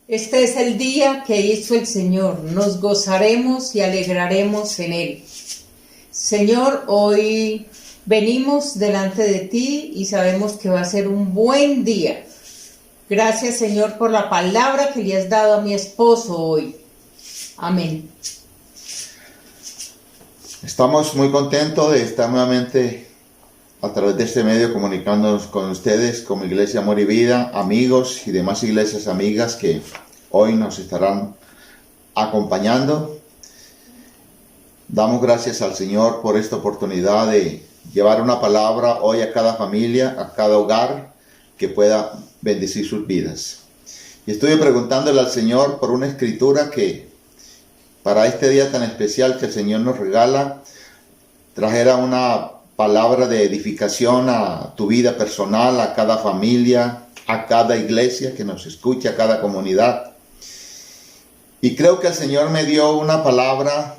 Este es el día que hizo el Señor, nos gozaremos y alegraremos en Él. Señor, hoy venimos delante de ti y sabemos que va a ser un buen día. Gracias, Señor, por la palabra que le has dado a mi esposo hoy. Amén. Estamos muy contentos de estar nuevamente a través de este medio comunicándonos con ustedes como Iglesia Amor y Vida, amigos y demás iglesias amigas que hoy nos estarán acompañando. Damos gracias al Señor por esta oportunidad de llevar una palabra hoy a cada familia, a cada hogar que pueda bendecir sus vidas. Y estuve preguntándole al Señor por una escritura que para este día tan especial que el Señor nos regala, trajera una palabra de edificación a tu vida personal, a cada familia, a cada iglesia que nos escucha, a cada comunidad. Y creo que el Señor me dio una palabra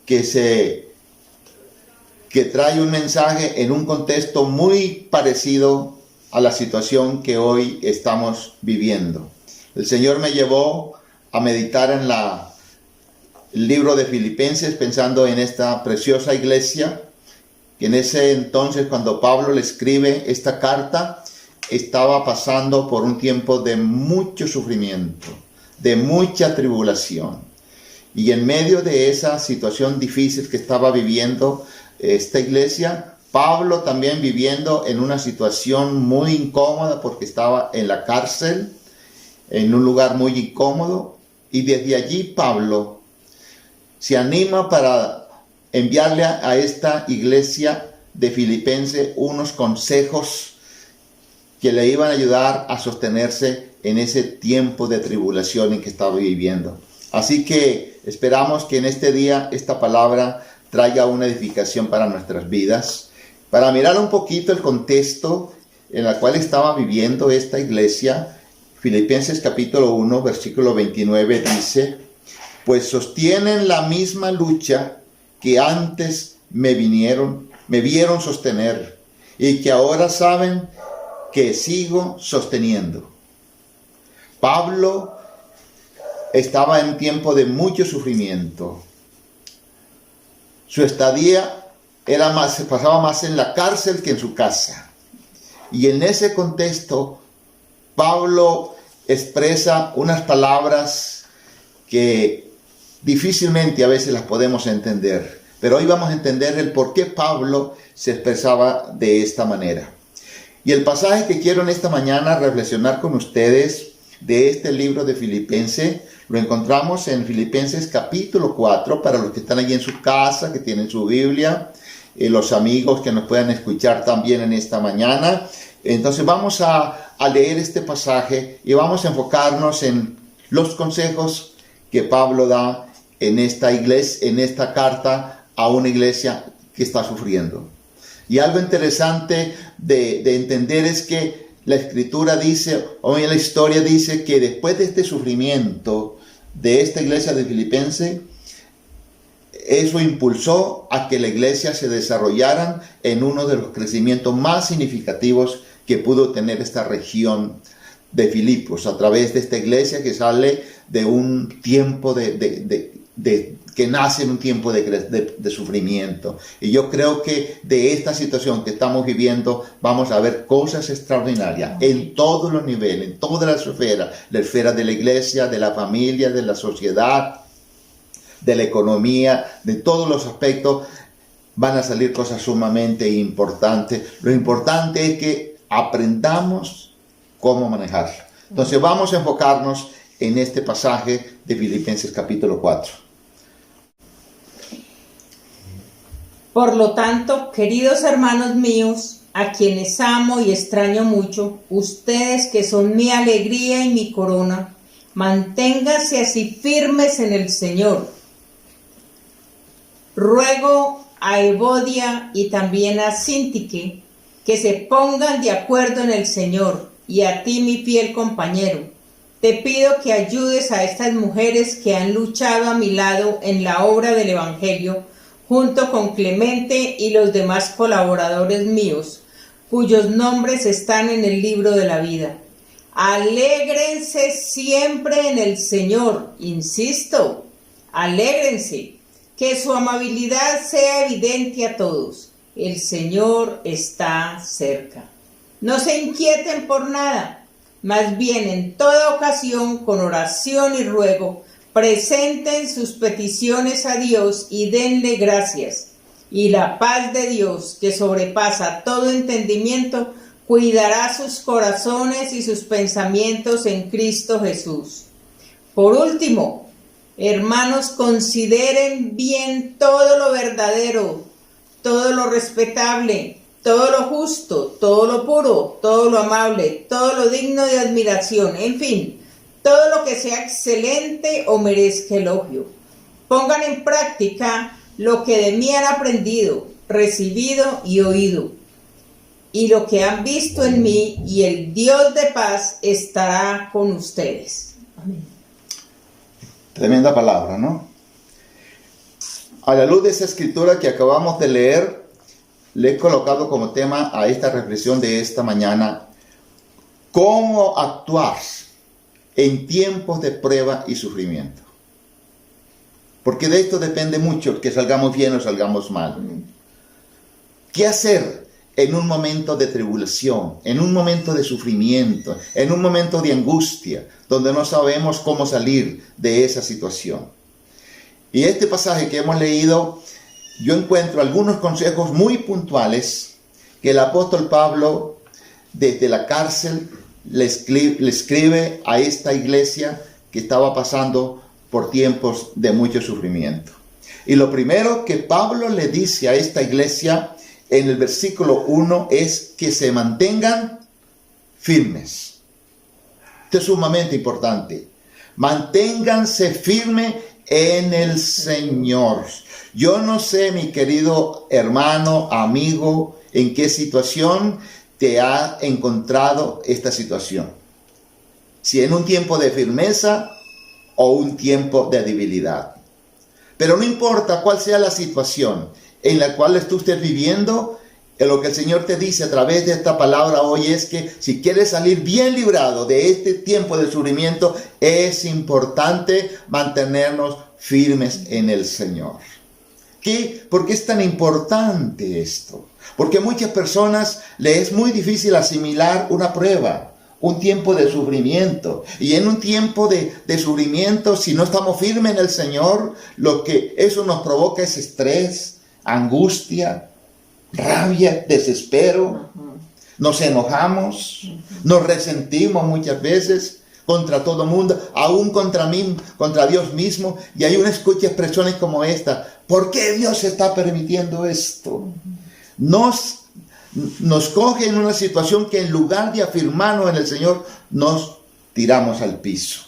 que trae un mensaje en un contexto muy parecido a la situación que hoy estamos viviendo. El Señor me llevó a meditar en el libro de Filipenses, pensando en esta preciosa iglesia, que en ese entonces, cuando Pablo le escribe esta carta, estaba pasando por un tiempo de mucho sufrimiento, de mucha tribulación. Y en medio de esa situación difícil que estaba viviendo esta iglesia, Pablo también viviendo en una situación muy incómoda porque estaba en la cárcel, en un lugar muy incómodo. Y desde allí Pablo se anima para enviarle a esta iglesia de Filipenses unos consejos que le iban a ayudar a sostenerse en ese tiempo de tribulación en que estaba viviendo. Así que esperamos que en este día esta palabra traiga una edificación para nuestras vidas, para mirar un poquito el contexto en el cual estaba viviendo esta iglesia. Filipenses capítulo 1, versículo 29 dice: pues sostienen la misma lucha que antes me vieron sostener y que ahora saben que sigo sosteniendo. Pablo estaba en tiempo de mucho sufrimiento. Su estadía se pasaba más en la cárcel que en su casa. Y en ese contexto, Pablo expresa unas palabras que difícilmente a veces las podemos entender, pero hoy vamos a entender el por qué Pablo se expresaba de esta manera. Y el pasaje que quiero en esta mañana reflexionar con ustedes de este libro de Filipenses, lo encontramos en Filipenses capítulo 4, para los que están allí en su casa, que tienen su Biblia, los amigos que nos puedan escuchar también en esta mañana. Entonces vamos a leer este pasaje y vamos a enfocarnos en los consejos que Pablo da en esta iglesia, en esta carta a una iglesia que está sufriendo. Y algo interesante de entender es que la escritura dice, o en la historia dice, que después de este sufrimiento de esta iglesia de Filipenses, eso impulsó a que la iglesia se desarrollara en uno de los crecimientos más significativos que pudo tener esta región de Filipos, a través de esta iglesia que sale de un tiempo que nace en un tiempo de sufrimiento. Y yo creo que de esta situación que estamos viviendo vamos a ver cosas extraordinarias en todos los niveles, en todas las esferas, la esfera de la iglesia, de la familia, de la sociedad, de la economía, de todos los aspectos. Van a salir cosas sumamente importantes. Lo importante es que aprendamos cómo manejarlo. Entonces vamos a enfocarnos en este pasaje de Filipenses capítulo 4. Por lo tanto, queridos hermanos míos, a quienes amo y extraño mucho, ustedes que son mi alegría y mi corona, manténganse así firmes en el Señor. Ruego a Evodia y también a Síntique que se pongan de acuerdo en el Señor, y a ti, mi fiel compañero, te pido que ayudes a estas mujeres que han luchado a mi lado en la obra del Evangelio, junto con Clemente y los demás colaboradores míos, cuyos nombres están en el libro de la vida. Alégrense siempre en el Señor. Insisto, alégrense. Que su amabilidad sea evidente a todos. El Señor está cerca. No se inquieten por nada. Más bien, en toda ocasión, con oración y ruego, presenten sus peticiones a Dios y denle gracias. Y la paz de Dios, que sobrepasa todo entendimiento, cuidará sus corazones y sus pensamientos en Cristo Jesús. Por último, hermanos, consideren bien todo lo verdadero, todo lo respetable, todo lo justo, todo lo puro, todo lo amable, todo lo digno de admiración, en fin, todo lo que sea excelente o merezca elogio. Pongan en práctica lo que de mí han aprendido, recibido y oído, y lo que han visto en mí, y el Dios de paz estará con ustedes. Amén. Tremenda palabra, ¿no? A la luz de esa escritura que acabamos de leer, le he colocado como tema a esta reflexión de esta mañana: ¿cómo actuar en tiempos de prueba y sufrimiento? Porque de esto depende mucho que salgamos bien o salgamos mal. ¿Qué hacer en un momento de tribulación, en un momento de sufrimiento, en un momento de angustia, donde no sabemos cómo salir de esa situación? Y este pasaje que hemos leído, yo encuentro algunos consejos muy puntuales que el apóstol Pablo, desde la cárcel, le escribe a esta iglesia que estaba pasando por tiempos de mucho sufrimiento. Y lo primero que Pablo le dice a esta iglesia en el versículo 1 es que se mantengan firmes. Esto es sumamente importante. Manténganse firmes en el Señor. Yo no sé, mi querido hermano, amigo, en qué situación te ha encontrado esta situación. Si en un tiempo de firmeza o un tiempo de debilidad. Pero no importa cuál sea la situación en la cual tú estés viviendo, lo que el Señor te dice a través de esta palabra hoy es que si quieres salir bien librado de este tiempo de sufrimiento, es importante mantenernos firmes en el Señor. ¿Por qué es tan importante esto? Porque a muchas personas les es muy difícil asimilar una prueba, un tiempo de sufrimiento. Y en un tiempo de sufrimiento, si no estamos firmes en el Señor, lo que eso nos provoca es estrés, angustia, rabia, desespero. Nos enojamos, nos resentimos muchas veces contra todo el mundo, aún contra Dios mismo. Y hay una escucha expresiones como esta: ¿por qué Dios está permitiendo esto? Nos coge en una situación que en lugar de afirmarnos en el Señor, nos tiramos al piso.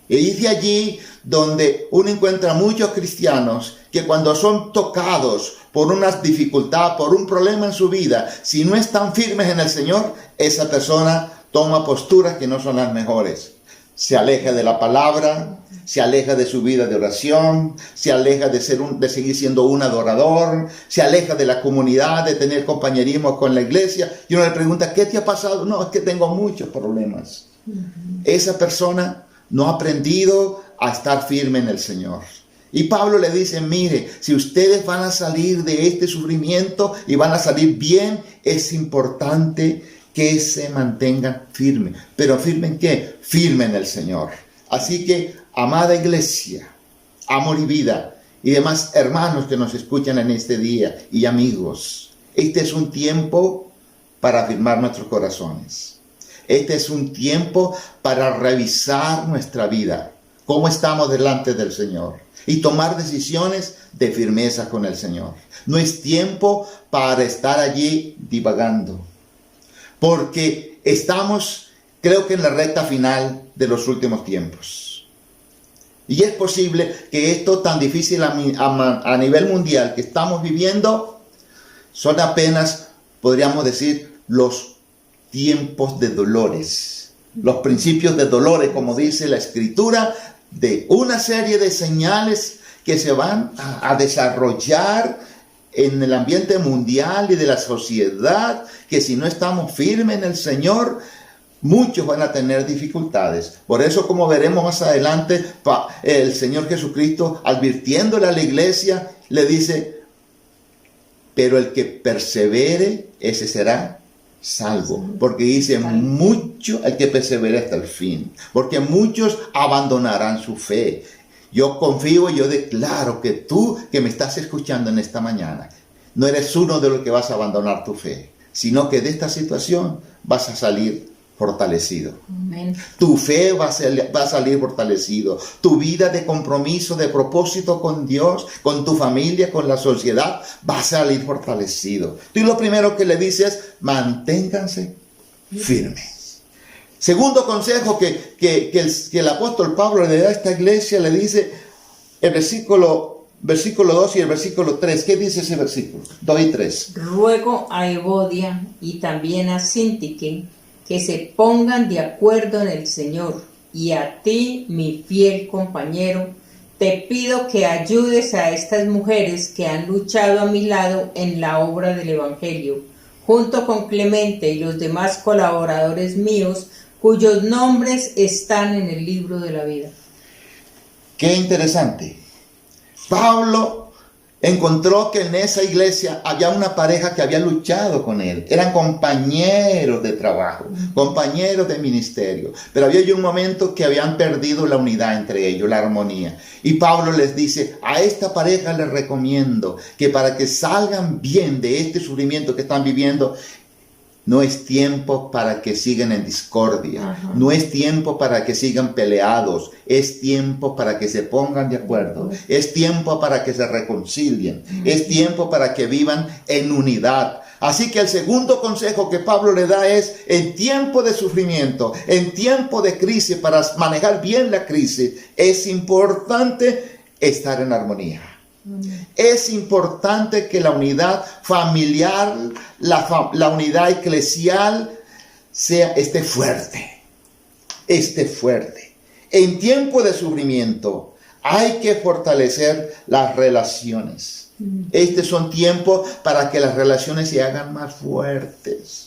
Y es de allí donde uno encuentra muchos cristianos que cuando son tocados por una dificultad, por un problema en su vida, si no están firmes en el Señor, esa persona toma posturas que no son las mejores. Se aleja de la palabra, se aleja de su vida de oración, se aleja de seguir siendo un adorador, se aleja de la comunidad, de tener compañerismo con la iglesia. Y uno le pregunta: ¿qué te ha pasado? No, es que tengo muchos problemas. Esa persona no ha aprendido a estar firme en el Señor. Y Pablo le dice: mire, si ustedes van a salir de este sufrimiento y van a salir bien, es importante que se mantengan firmes. ¿Pero firme en qué? Firme en el Señor. Así que, amada iglesia, amor y vida, y demás hermanos que nos escuchan en este día, y amigos, este es un tiempo para afirmar nuestros corazones. Este es un tiempo para revisar nuestra vida, cómo estamos delante del Señor, y tomar decisiones de firmeza con el Señor. No es tiempo para estar allí divagando, porque estamos, creo que en la recta final de los últimos tiempos. Y es posible que esto tan difícil a nivel mundial que estamos viviendo son apenas, podríamos decir, los tiempos de dolores, los principios de dolores, como dice la Escritura, de una serie de señales que se van a desarrollar en el ambiente mundial y de la sociedad, que si no estamos firmes en el Señor, Muchos van a tener dificultades. Por eso, como veremos más adelante, el Señor Jesucristo, advirtiéndole a la iglesia, le dice, pero el que persevere, ese será salvo. Porque dice, mucho el que persevere hasta el fin. Porque muchos abandonarán su fe. Yo confío y yo declaro que tú que me estás escuchando en esta mañana, no eres uno de los que vas a abandonar tu fe, sino que de esta situación vas a salir fortalecido. Amén. Tu fe va a salir fortalecido. Tu vida de compromiso, de propósito con Dios, con tu familia, con la sociedad, va a salir fortalecido. Y lo primero que le dices, manténganse firmes. Segundo consejo que el apóstol Pablo le da a esta iglesia, le dice el versículo 2 y el versículo 3. ¿Qué dice ese versículo? 2 y 3. Ruego a Evodia y también a Síntique que se pongan de acuerdo en el Señor, y a ti, mi fiel compañero, te pido que ayudes a estas mujeres que han luchado a mi lado en la obra del Evangelio, junto con Clemente y los demás colaboradores míos, cuyos nombres están en el libro de la vida. Qué interesante. Pablo encontró que en esa iglesia había una pareja que había luchado con él. Eran compañeros de trabajo, compañeros de ministerio. Pero había un momento que habían perdido la unidad entre ellos, la armonía. Y Pablo les dice, a esta pareja les recomiendo que para que salgan bien de este sufrimiento que están viviendo, no es tiempo para que sigan en discordia. Ajá. No es tiempo para que sigan peleados. Es tiempo para que se pongan de acuerdo. Es tiempo para que se reconcilien. Es tiempo para que vivan en unidad. Así que el segundo consejo que Pablo le da es, en tiempo de sufrimiento, en tiempo de crisis, para manejar bien la crisis, es importante estar en armonía. Es importante que la unidad familiar, la unidad eclesial esté fuerte. En tiempo de sufrimiento hay que fortalecer las relaciones. Estos son tiempos para que las relaciones se hagan más fuertes.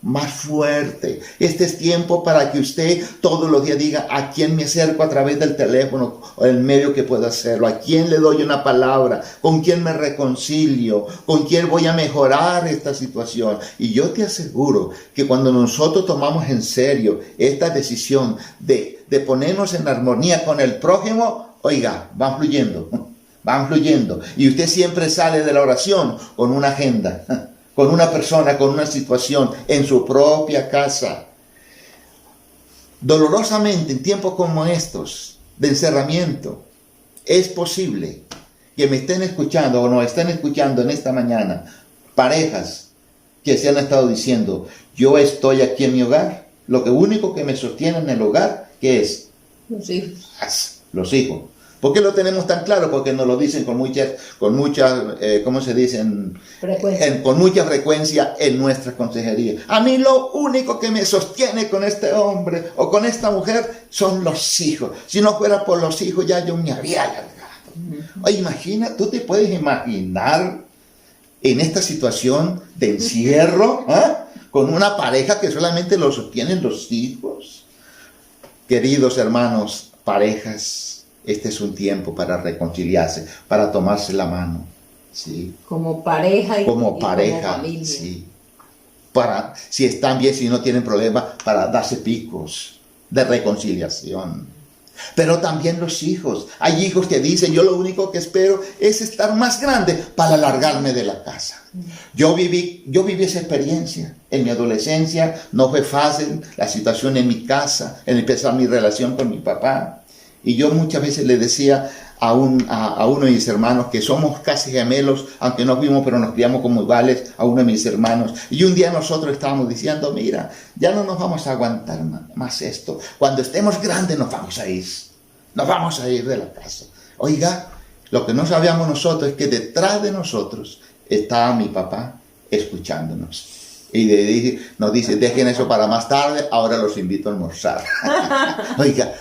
Más fuerte. Este es tiempo para que usted todos los días diga a quién me acerco a través del teléfono o el medio que pueda hacerlo, a quién le doy una palabra, con quién me reconcilio, con quién voy a mejorar esta situación. Y yo te aseguro que cuando nosotros tomamos en serio esta decisión de ponernos en armonía con el prójimo, oiga, van fluyendo. Y usted siempre sale de la oración con una agenda, con una persona, con una situación en su propia casa. Dolorosamente, en tiempos como estos, de encerramiento, es posible que me estén escuchando o nos estén escuchando en esta mañana parejas que se han estado diciendo, yo estoy aquí en mi hogar, lo único que me sostiene en el hogar, ¿qué es? Los hijos. Los hijos. ¿Por qué lo tenemos tan claro? Porque nos lo dicen con mucha, ¿cómo se dicen? Con mucha frecuencia en nuestra consejería. A mí lo único que me sostiene con este hombre o con esta mujer son los hijos. Si no fuera por los hijos ya yo me había largado. Oye, tú te puedes imaginar en esta situación de encierro, con una pareja que solamente lo sostienen los hijos. Queridos hermanos, parejas, este es un tiempo para reconciliarse, para tomarse la mano, ¿sí? Como pareja y como familia. Sí. Si están bien, si no tienen problema, para darse picos de reconciliación. Pero también los hijos. Hay hijos que dicen, yo lo único que espero es estar más grande para largarme de la casa. Yo viví esa experiencia. En mi adolescencia no fue fácil la situación en mi casa, en empezar mi relación con mi papá. Y yo muchas veces le decía a uno de mis hermanos, que somos casi gemelos, aunque nos vimos, pero nos criamos como iguales, a uno de mis hermanos. Y un día nosotros estábamos diciendo, mira, ya no nos vamos a aguantar más esto. Cuando estemos grandes nos vamos a ir de la casa. Oiga, lo que no sabíamos nosotros es que detrás de nosotros estaba mi papá escuchándonos. Y nos dice, dejen eso para más tarde, ahora los invito a almorzar. Oiga,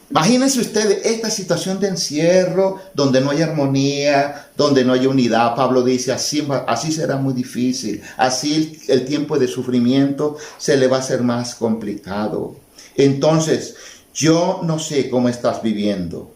Imagínense ustedes esta situación de encierro, donde no hay armonía, donde no hay unidad. Pablo dice, así será muy difícil. Así el tiempo de sufrimiento se le va a hacer más complicado. Entonces, yo no sé cómo estás viviendo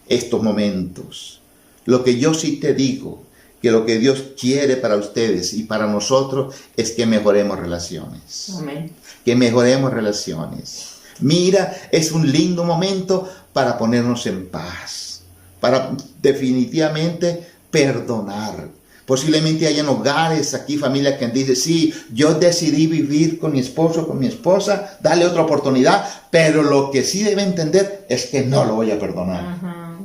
estos momentos. Lo que yo sí te digo, que lo que Dios quiere para ustedes y para nosotros es que mejoremos relaciones. Amén. Que mejoremos relaciones. Mira, es un lindo momento para ponernos en paz, para definitivamente perdonar. Posiblemente hayan hogares aquí, familias que dicen, sí, yo decidí vivir con mi esposo, con mi esposa, darle otra oportunidad, pero lo que sí debe entender es que no lo voy a perdonar. Ajá.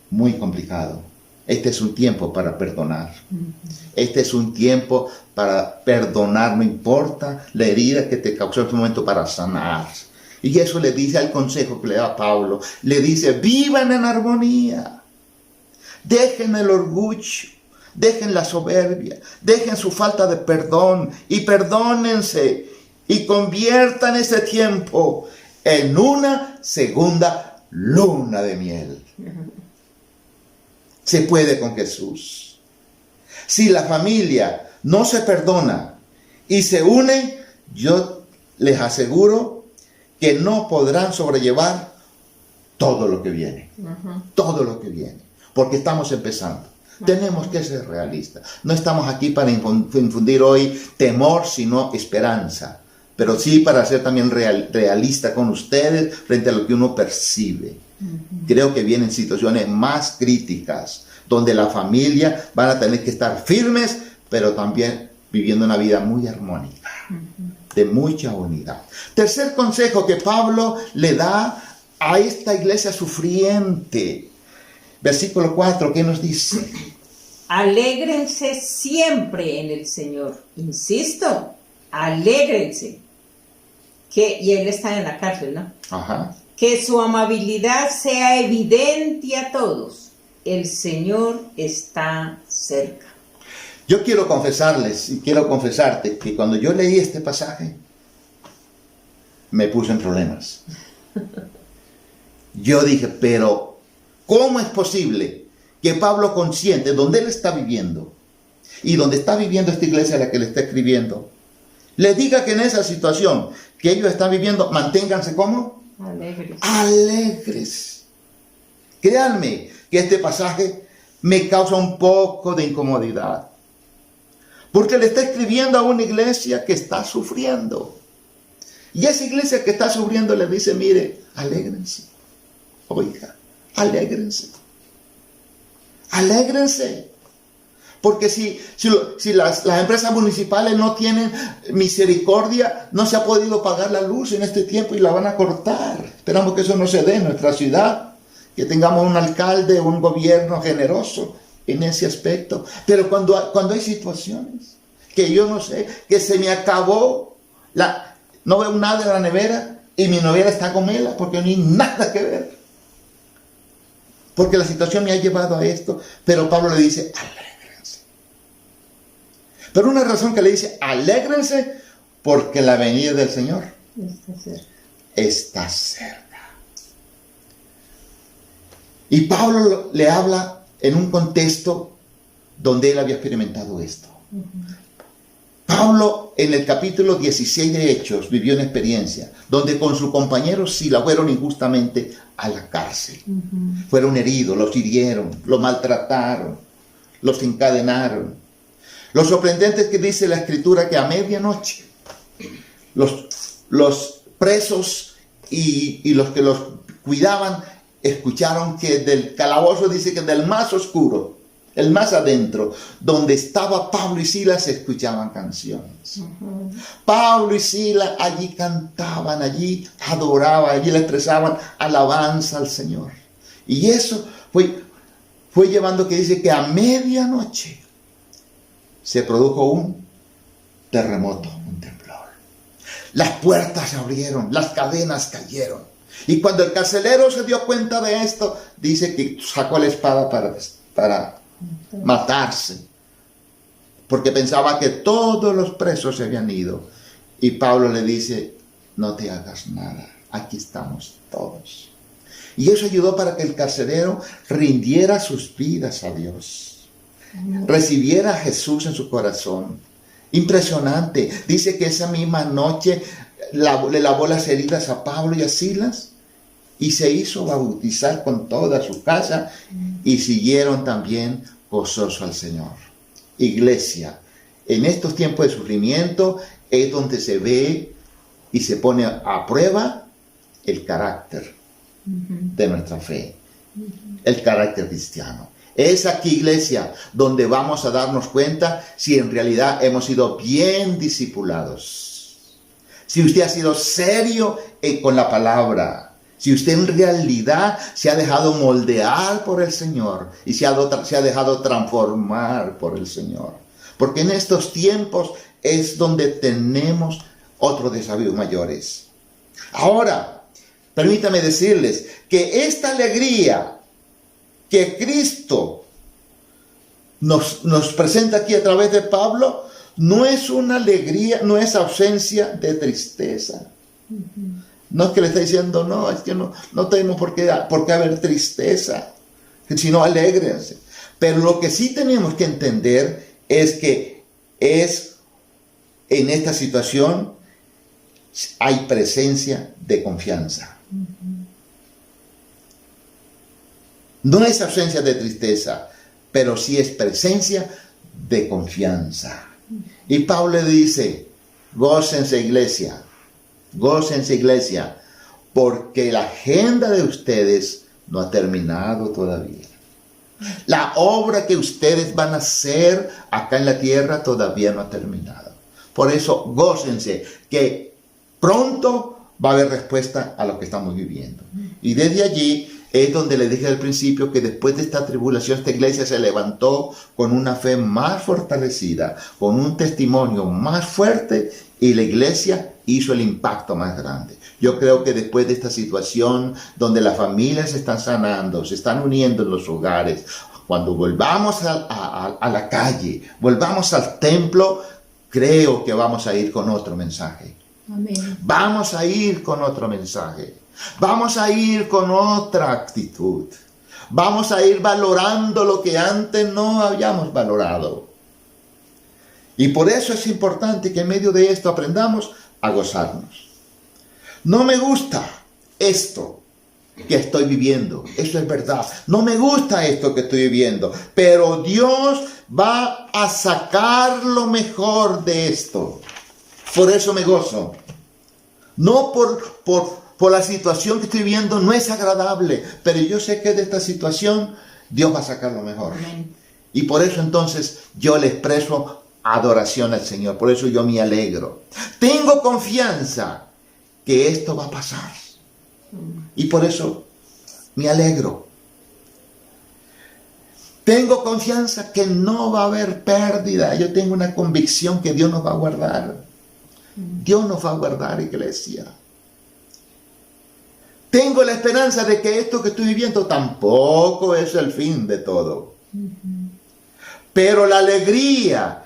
Muy complicado. Este es un tiempo para perdonar. Este es un tiempo para perdonar, no importa la herida que te causó en ese momento, para sanar. Y eso le dice al consejo que le da Pablo. Le dice, vivan en armonía. Dejen el orgullo, dejen la soberbia, dejen su falta de perdón y perdónense y conviertan ese tiempo en una segunda luna de miel. Se puede con Jesús. Si la familia no se perdona y se une, yo les aseguro que no podrán sobrellevar todo lo que viene. Todo lo que viene. Porque estamos empezando. Tenemos que ser realistas. No estamos aquí para infundir hoy temor, sino esperanza. Pero sí para ser también realista con ustedes frente a lo que uno percibe. Creo que vienen situaciones más críticas, donde la familia van a tener que estar firmes, pero también viviendo una vida muy armónica, de mucha unidad. Tercer consejo que Pablo le da a esta iglesia sufriente. Versículo 4, ¿qué nos dice? Alégrense siempre en el Señor. Insisto, alégrense. Y él está en la cárcel, ¿no? Ajá. Que su amabilidad sea evidente a todos. El Señor está cerca. Yo quiero confesarles y quiero confesarte que cuando yo leí este pasaje, me puse en problemas. Yo dije, pero ¿cómo es posible que Pablo, consciente donde él está viviendo y donde está viviendo esta iglesia a la que le está escribiendo, le diga que en esa situación que ellos están viviendo, manténganse ¿cómo? Alegres. Alegres. Créanme que este pasaje me causa un poco de incomodidad. Porque le está escribiendo a una iglesia que está sufriendo. Y esa iglesia que está sufriendo le dice, mire, alégrense. Oiga, alégrense. Alégrense. Porque si las empresas municipales no tienen misericordia, no se ha podido pagar la luz en este tiempo y la van a cortar. Esperamos que eso no se dé en nuestra ciudad, que tengamos un alcalde o un gobierno generoso en ese aspecto. Pero cuando hay situaciones que yo no sé, que se me acabó, no veo nada en la nevera y mi nevera está con mela porque no hay nada que ver. Porque la situación me ha llevado a esto. Pero Pablo le dice, alégrense. Pero una razón que le dice, alégrense, porque la venida del Señor está cerca. Y Pablo le habla en un contexto donde él había experimentado esto. Pablo en el capítulo 16 de Hechos vivió una experiencia donde con su compañero Sila fueron injustamente a la cárcel. Fueron heridos, los hirieron, los maltrataron, los encadenaron. Lo sorprendente es que dice la Escritura que a medianoche los presos y los que los cuidaban escucharon que del calabozo, dice que del más oscuro, el más adentro, donde estaba Pablo y Silas, se escuchaban canciones. Pablo y Silas allí cantaban, allí adoraban, allí le expresaban alabanza al Señor. Y eso fue llevando que dice que a medianoche se produjo un terremoto, un temblor. Las puertas se abrieron, las cadenas cayeron. Y cuando el carcelero se dio cuenta de esto, dice que sacó la espada para matarse, porque pensaba que todos los presos se habían ido. Y Pablo le dice, no te hagas nada, aquí estamos todos. Y eso ayudó para que el carcelero rindiera sus vidas a Dios. Recibiera a Jesús en su corazón. Impresionante. Dice que esa misma noche le lavó las heridas a Pablo y a Silas y se hizo bautizar con toda su casa y siguieron también gozoso al Señor. Iglesia, en estos tiempos de sufrimiento es donde se ve y se pone a prueba el carácter de nuestra fe, el carácter cristiano. Es aquí, iglesia, donde vamos a darnos cuenta si en realidad hemos sido bien discipulados. Si usted ha sido serio con la palabra. Si usted en realidad se ha dejado moldear por el Señor y se ha dejado transformar por el Señor. Porque en estos tiempos es donde tenemos otros desafíos mayores. Ahora, permítame decirles que esta alegría que Cristo nos presenta aquí a través de Pablo, no es una alegría, no es ausencia de tristeza. No es que le está diciendo, no, es que no tenemos por qué haber tristeza, sino alégrense. Pero lo que sí tenemos que entender es que en esta situación hay presencia de confianza. No es ausencia de tristeza, pero sí es presencia de confianza. Y Pablo le dice, gócense iglesia, porque la agenda de ustedes no ha terminado todavía. La obra que ustedes van a hacer acá en la tierra todavía no ha terminado. Por eso, gócense, que pronto va a haber respuesta a lo que estamos viviendo. Y desde allí es donde le dije al principio que después de esta tribulación, esta iglesia se levantó con una fe más fortalecida, con un testimonio más fuerte, y la iglesia hizo el impacto más grande. Yo creo que después de esta situación, donde las familias se están sanando, se están uniendo en los hogares, cuando volvamos a la calle, volvamos al templo, creo que vamos a ir con otro mensaje. Amén. Vamos a ir con otro mensaje. Vamos a ir con otra actitud. Vamos a ir valorando lo que antes no habíamos valorado. Y por eso es importante que en medio de esto aprendamos a gozarnos. No me gusta esto que estoy viviendo. Eso es verdad. No me gusta esto que estoy viviendo. Pero Dios va a sacar lo mejor de esto. Por eso me gozo. No por la situación que estoy viviendo, no es agradable, pero yo sé que de esta situación Dios va a sacar lo mejor. Amén. Y por eso entonces yo le expreso adoración al Señor, por eso yo me alegro. Tengo confianza que esto va a pasar. Y por eso me alegro. Tengo confianza que no va a haber pérdida. Yo tengo una convicción que Dios nos va a guardar. Dios nos va a guardar, iglesia. Tengo la esperanza de que esto que estoy viviendo tampoco es el fin de todo. Pero la alegría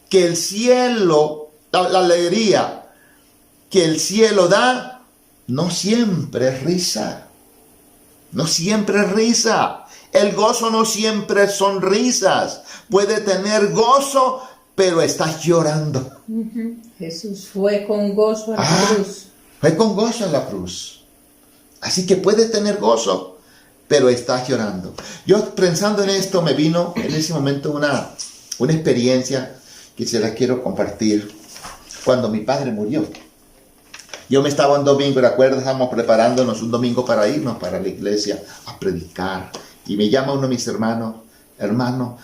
que el cielo, da, no siempre es risa. No siempre es risa. El gozo no siempre son risas. Puede tener gozo, pero estás llorando. Jesús fue con gozo a la cruz. Fue con gozo en la cruz. Así que puedes tener gozo, pero estás llorando. Yo pensando en esto me vino en ese momento una experiencia que se la quiero compartir. Cuando mi padre murió. Yo me estaba un domingo, recuerdo, estábamos preparándonos un domingo para irnos para la iglesia a predicar. Y me llama uno de mis hermanos, hermano,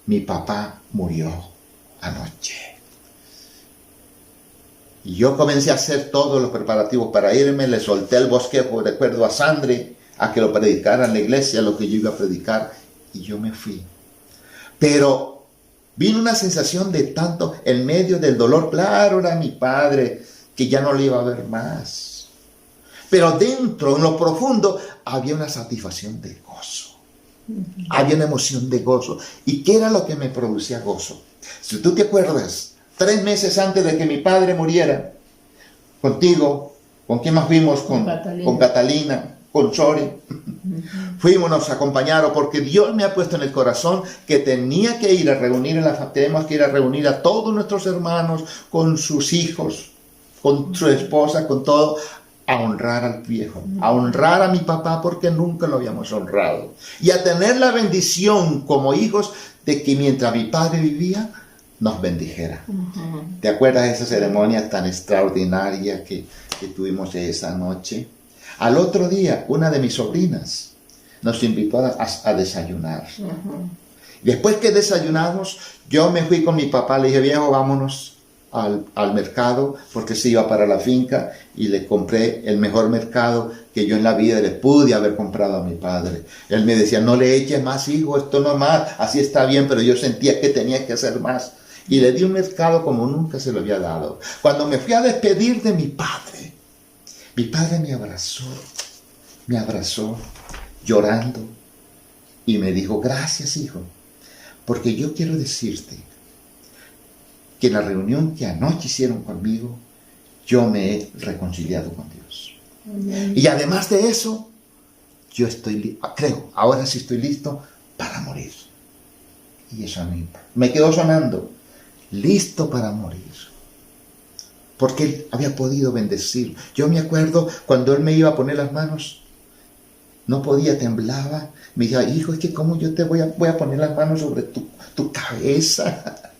mi papá murió anoche. Y yo comencé a hacer todos los preparativos para irme, le solté el bosquejo, recuerdo a Sandri, a que lo predicara en la iglesia, lo que yo iba a predicar, y yo me fui. Pero vino una sensación de tanto, en medio del dolor, claro, era mi padre, que ya no le iba a ver más. Pero dentro, en lo profundo, había una satisfacción de gozo. Había una emoción de gozo. ¿Y qué era lo que me producía gozo? Si tú te acuerdas, 3 meses antes de que mi padre muriera, contigo, ¿Con quién más fuimos? Con Catalina, con Sori. Fuimos, nos acompañaron, porque Dios me ha puesto en el corazón que tenía que ir a reunir, tenemos que ir a reunir a todos nuestros hermanos, con sus hijos, con su esposa, con todo, a honrar al viejo, a honrar a mi papá, porque nunca lo habíamos honrado. Y a tener la bendición como hijos de que mientras mi padre vivía, nos bendijera. ¿Te acuerdas de esa ceremonia tan extraordinaria que tuvimos esa noche? Al otro día, una de mis sobrinas nos invitó a desayunar. Después que desayunamos, yo me fui con mi papá, le dije, viejo, vámonos al mercado, porque se iba para la finca, y le compré el mejor mercado que yo en la vida le pude haber comprado a mi padre. Él me decía, no le eches más, hijo, esto no más, así está bien, pero yo sentía que tenía que hacer más. Y le di un mercado como nunca se lo había dado. Cuando me fui a despedir de mi padre me abrazó llorando y me dijo, gracias, hijo, porque yo quiero decirte que en la reunión que anoche hicieron conmigo, yo me he reconciliado con Dios. Amén. Y además de eso, yo ahora sí estoy listo para morir. Y eso a mí me quedó sonando, listo para morir. Porque él había podido bendecir. Yo me acuerdo cuando él me iba a poner las manos, no podía, temblaba. Me decía, hijo, es que cómo yo te voy a poner las manos sobre tu cabeza.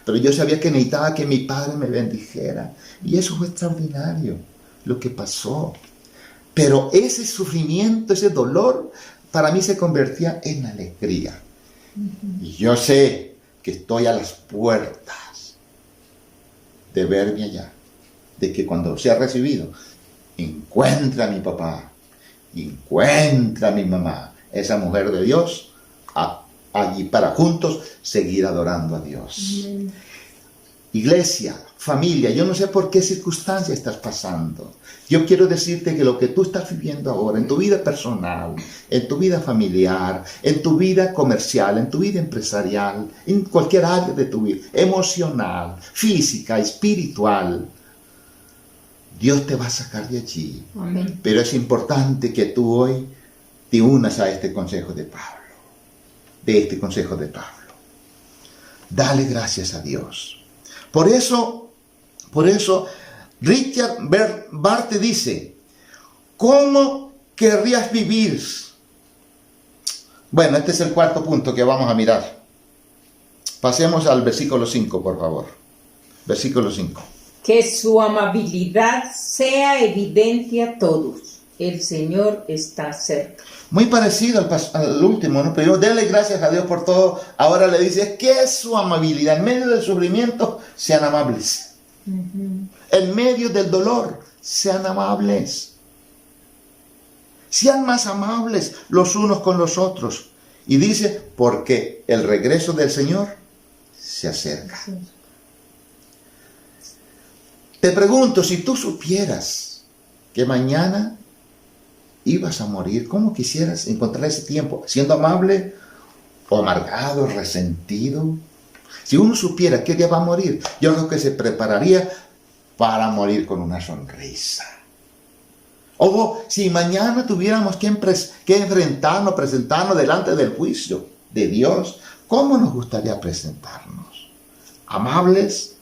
Pero yo sabía que necesitaba que mi padre me bendijera. Y eso fue extraordinario, lo que pasó. Pero ese sufrimiento, ese dolor, para mí se convertía en alegría. Y yo sé que estoy a las puertas de verme allá, de que cuando sea recibido, encuentra a mi papá, encuentra a mi mamá, esa mujer de Dios, allí para juntos seguir adorando a Dios. Amén. Iglesia, familia, yo no sé por qué circunstancia estás pasando. Yo quiero decirte que lo que tú estás viviendo ahora, en tu vida personal, en tu vida familiar, en tu vida comercial, en tu vida empresarial, en cualquier área de tu vida, emocional, física, espiritual, Dios te va a sacar de allí. Amén. Pero es importante que tú hoy te unas a este consejo de Pablo, Dale gracias a Dios. Por eso, Richard Barte dice, ¿cómo querrías vivir? Bueno, este es el cuarto punto que vamos a mirar. Pasemos al versículo 5, por favor. Versículo 5. Que su amabilidad sea evidente a todos. El Señor está cerca. Muy parecido al último, ¿no? Primero, denle gracias a Dios por todo. Ahora le dice, ¿qué es su amabilidad? En medio del sufrimiento, sean amables. En medio del dolor, sean amables. Sean más amables los unos con los otros. Y dice, porque el regreso del Señor se acerca. Sí. Te pregunto, si tú supieras que mañana ibas a morir, ¿cómo quisieras encontrar ese tiempo? ¿Siendo amable o amargado, resentido? Si uno supiera qué día va a morir, yo creo que se prepararía para morir con una sonrisa. O si mañana tuviéramos que presentarnos delante del juicio de Dios, ¿cómo nos gustaría presentarnos? ¿Amables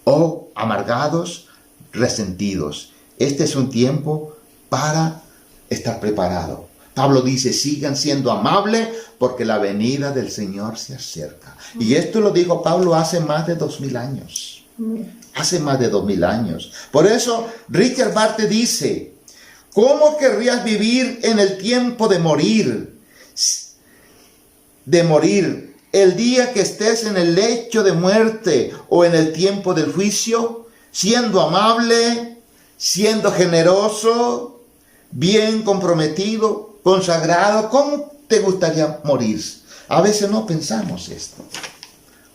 o amargados, resentidos? Este es un tiempo para estar preparado. Pablo dice, sigan siendo amables porque la venida del Señor se acerca. Y esto lo dijo Pablo hace más de 2000 años. Hace más de 2000 años. Por eso Richard Barte dice, ¿cómo querrías vivir en el tiempo de morir? El día que estés en el lecho de muerte o en el tiempo del juicio, siendo amable, siendo generoso, bien comprometido, consagrado. ¿Cómo te gustaría morir? A veces no pensamos esto,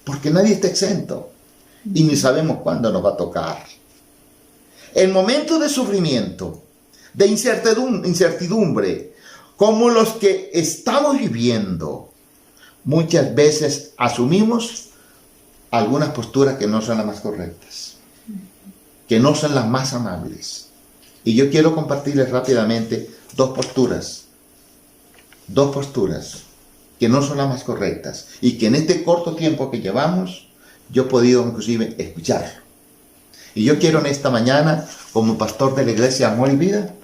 porque nadie está exento y ni sabemos cuándo nos va a tocar. En momentos de sufrimiento, de incertidumbre, como los que estamos viviendo, muchas veces asumimos algunas posturas que no son las más correctas. que no son las más amables. Y yo quiero compartirles rápidamente dos posturas que no son las más correctas y que en este corto tiempo que llevamos yo he podido inclusive escuchar. Y yo quiero en esta mañana, como pastor de la iglesia Amor y Vida,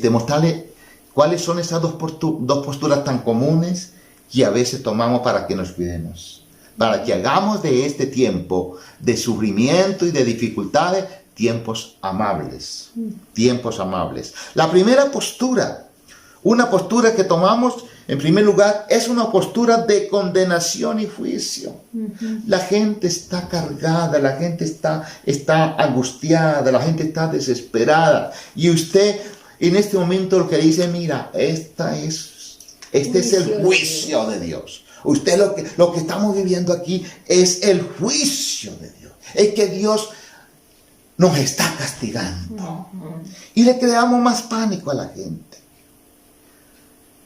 mostrarle cuáles son esas dos posturas tan comunes que a veces tomamos para que nos cuidemos, para que hagamos de este tiempo de sufrimiento y de dificultades tiempos amables. La primera postura, una postura que tomamos en primer lugar, es una postura de condenación y juicio. La gente está cargada, la gente está angustiada, la gente está desesperada. Y usted en este momento lo que dice, mira, este es el juicio de Dios. Usted lo que estamos viviendo aquí es el juicio de Dios. Es que Dios nos está castigando. Y le creamos más pánico a la gente.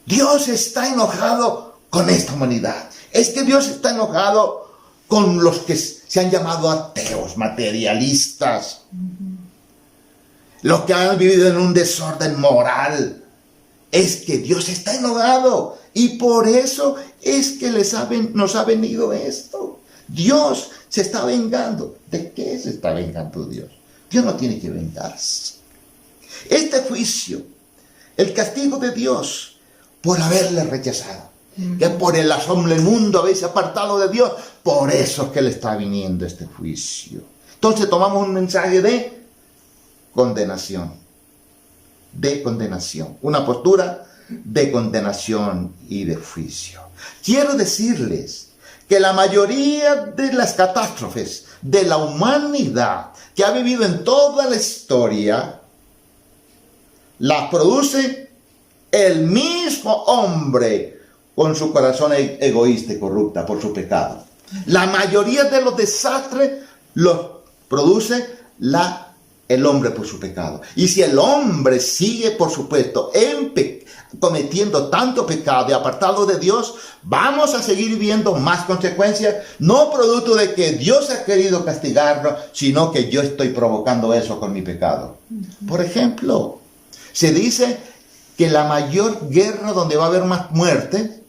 Dios está enojado con esta humanidad. Es que Dios está enojado con los que se han llamado ateos, materialistas. Los que han vivido en un desorden moral. Es que Dios está enojado. Y por eso es que nos ha venido esto. Dios se está vengando. ¿De qué se está vengando Dios? Dios no tiene que vengarse. Este juicio, el castigo de Dios por haberle rechazado, que por el asombro del mundo habéis apartado de Dios, por eso es que le está viniendo este juicio. Entonces tomamos un mensaje de condenación, una postura de condenación y de juicio. Quiero decirles que la mayoría de las catástrofes de la humanidad que ha vivido en toda la historia, las produce el mismo hombre con su corazón egoísta y corrupta por su pecado. La mayoría de los desastres los produce el hombre por su pecado. Y si el hombre sigue, por supuesto, cometiendo tanto pecado y apartado de Dios, vamos a seguir viendo más consecuencias, no producto de que Dios ha querido castigarnos, sino que yo estoy provocando eso con mi pecado. Por ejemplo, se dice que la mayor guerra donde va a haber más muerte,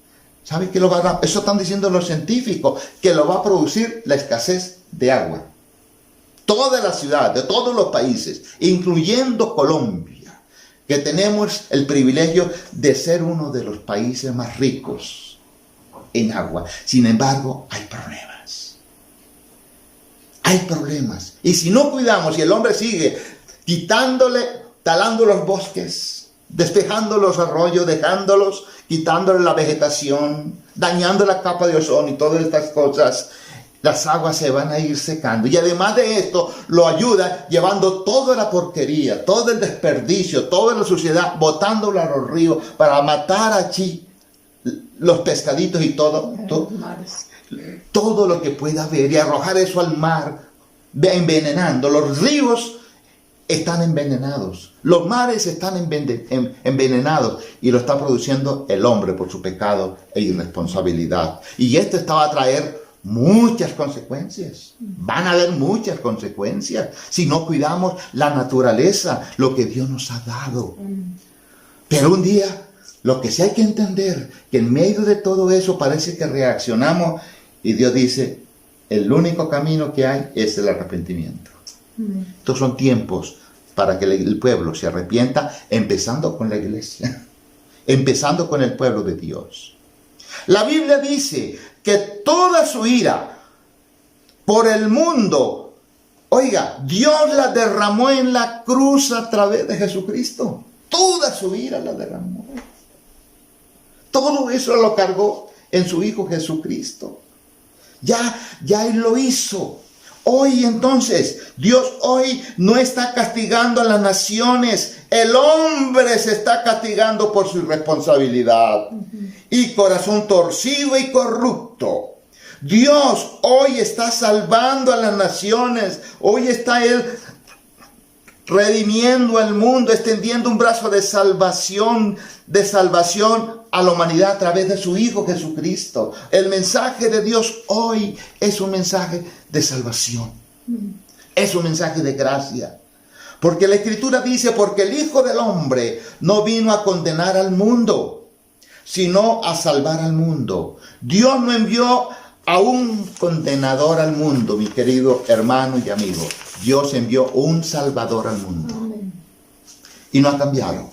¿sabe qué eso están diciendo los científicos? Que lo va a producir la escasez de agua. Todas las ciudades, de todos los países, incluyendo Colombia, que tenemos el privilegio de ser uno de los países más ricos en agua. Sin embargo, hay problemas. Y si no cuidamos, y el hombre sigue talando los bosques, despejando los arroyos, quitándole la vegetación, dañando la capa de ozono y todas estas cosas, las aguas se van a ir secando. Y además de esto, lo ayuda llevando toda la porquería, todo el desperdicio, toda la suciedad, botándolo a los ríos para matar allí los pescaditos y todo lo que pueda haber y arrojar eso al mar, envenenando. Los ríos están envenenados, los mares están envenenados y lo está produciendo el hombre por su pecado e irresponsabilidad. Y esto va a traer muchas consecuencias. Van a haber muchas consecuencias si no cuidamos la naturaleza, lo que Dios nos ha dado. Pero un día, lo que sí hay que entender, que en medio de todo eso parece que reaccionamos y Dios dice, el único camino que hay es el arrepentimiento. Estos son tiempos para que el pueblo se arrepienta, empezando con la iglesia, empezando con el pueblo de Dios. La Biblia dice que toda su ira por el mundo, Dios la derramó en la cruz a través de Jesucristo. Toda su ira la derramó. Todo eso lo cargó en su Hijo Jesucristo. Ya Él lo hizo. Hoy entonces, Dios hoy no está castigando a las naciones. El hombre se está castigando por su irresponsabilidad y corazón torcido y corrupto. Dios hoy está salvando a las naciones. Hoy está Él redimiendo al mundo, extendiendo un brazo de salvación a la humanidad a través de su Hijo Jesucristo. El mensaje de Dios hoy es un mensaje de salvación. Es un mensaje de gracia. Porque la Escritura dice, porque el Hijo del Hombre no vino a condenar al mundo, sino a salvar al mundo. Dios no envió a un condenador al mundo, mi querido hermano y amigo. Dios envió un Salvador al mundo. Amén. Y no ha cambiado.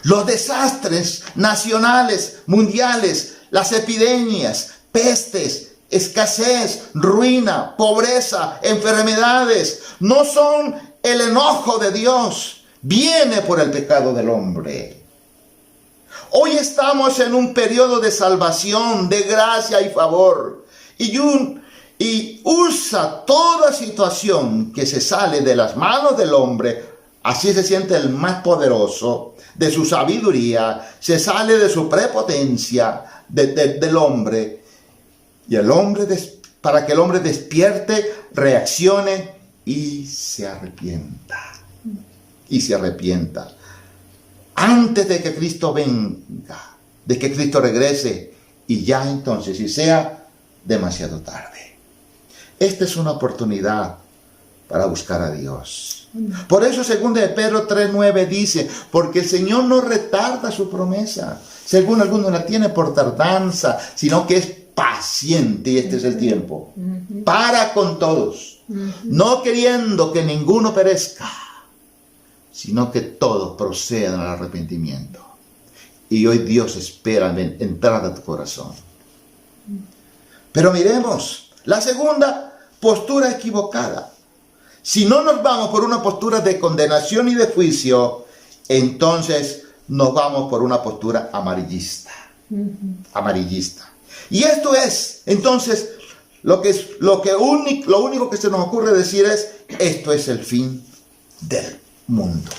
Los desastres nacionales, mundiales, las epidemias, pestes, escasez, ruina, pobreza, enfermedades, no son el enojo de Dios. Viene por el pecado del hombre. Hoy estamos en un periodo de salvación, de gracia y favor. Y usa toda situación que se sale de las manos del hombre. Así se siente el más poderoso, de su sabiduría, se sale de su prepotencia del hombre. Y el hombre, para que el hombre despierte, reaccione y se arrepienta. Y se arrepienta. Antes de que Cristo venga, de que Cristo regrese, y ya entonces, si sea demasiado tarde. Esta es una oportunidad para buscar a Dios. Por eso 2 de Pedro 3:9 dice, porque el Señor no retarda su promesa, según algunos la tiene por tardanza, sino que es paciente, y este es el tiempo, para con todos, no queriendo que ninguno perezca, sino que todos procedan al arrepentimiento. Y hoy Dios espera entrar a tu corazón. Pero miremos la segunda postura equivocada. Si no nos vamos por una postura de condenación y de juicio, entonces nos vamos por una postura amarillista. Amarillista. Y esto es, entonces, lo único que se nos ocurre decir es, esto es el fin del mundo.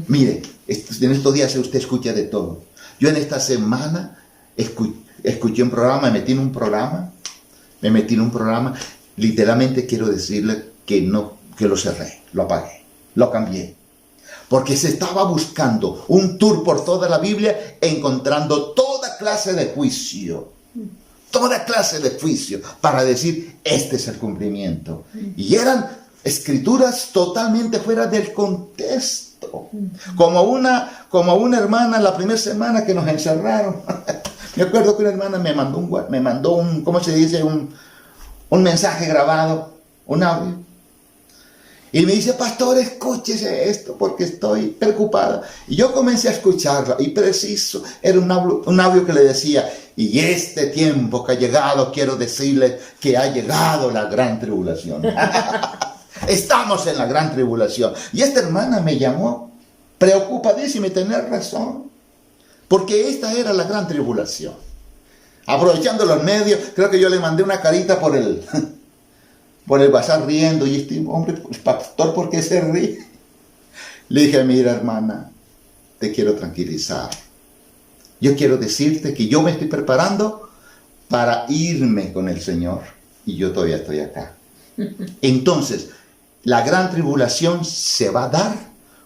Mire, en estos días usted escucha de todo. Yo en esta semana escuché un programa, me metí en un programa, literalmente quiero decirle que lo cerré, lo apagué, lo cambié. Porque se estaba buscando un tour por toda la Biblia, encontrando toda clase de juicio. Toda clase de juicio para decir, este es el cumplimiento. Y eran escrituras totalmente fuera del contexto. Como una hermana la primera semana que nos encerraron. Me acuerdo que una hermana me mandó un ¿cómo se dice? Un mensaje grabado, un audio. Y me dice, pastor, escúchese esto porque estoy preocupada. Y yo comencé a escucharla y preciso, era un audio que le decía, y este tiempo que ha llegado, quiero decirle que ha llegado la gran tribulación. Estamos en la gran tribulación. Y esta hermana me llamó preocupadísima y tenía razón. Porque esta era la gran tribulación. Aprovechando los medios, creo que yo le mandé una carita por el WhatsApp riendo. Y este hombre, el pastor, ¿por qué se ríe? Le dije, mira hermana, te quiero tranquilizar. Yo quiero decirte que yo me estoy preparando para irme con el Señor. Y yo todavía estoy acá. Entonces, la gran tribulación se va a dar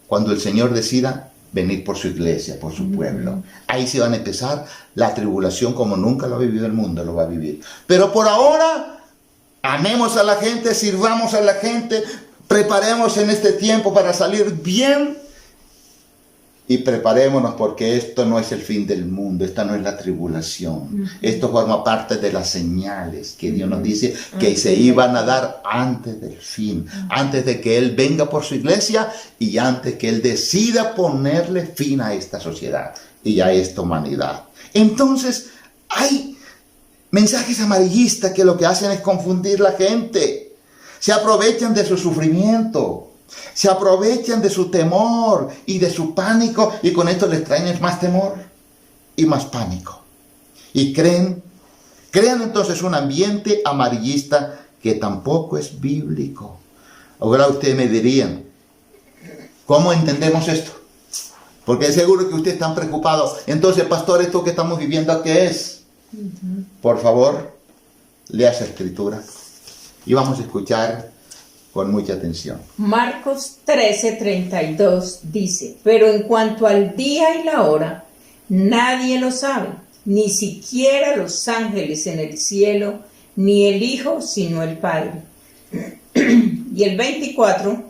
cuando el Señor decida venir por su iglesia, por su pueblo. Ahí se van a empezar la tribulación como nunca lo ha vivido el mundo, lo va a vivir. Pero por ahora, amemos a la gente, sirvamos a la gente, preparemos en este tiempo para salir bien y preparémonos porque esto no es el fin del mundo, esta no es la tribulación. Esto forma parte de las señales que Dios nos dice que se iban a dar antes del fin, antes de que Él venga por su iglesia y antes que Él decida ponerle fin a esta sociedad y a esta humanidad. Entonces, hay mensajes amarillistas que lo que hacen es confundir la gente. Se aprovechan de su sufrimiento. Se aprovechan de su temor y de su pánico y con esto les traen más temor y más pánico. Y crean entonces un ambiente amarillista que tampoco es bíblico. Ahora ustedes me dirían, ¿cómo entendemos esto? Porque seguro que ustedes están preocupados. Entonces, pastor, ¿esto que estamos viviendo qué es? Por favor, lea esa escritura y vamos a escuchar con mucha atención. Marcos 13:32 dice, pero en cuanto al día y la hora, nadie lo sabe, ni siquiera los ángeles en el cielo, ni el Hijo, sino el Padre. Y el 24,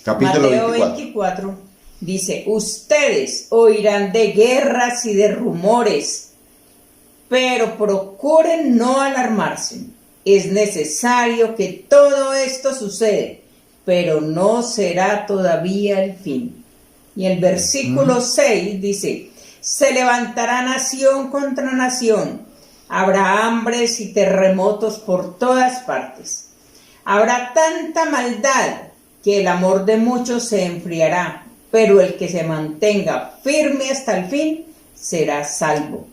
Capítulo Mateo 24. 24, dice, ustedes oirán de guerras y de rumores, pero procuren no alarmarse. Es necesario que todo esto suceda, pero no será todavía el fin. Y el versículo 6 dice, se levantará nación contra nación, habrá hambres y terremotos por todas partes. Habrá tanta maldad que el amor de muchos se enfriará, pero el que se mantenga firme hasta el fin será salvo.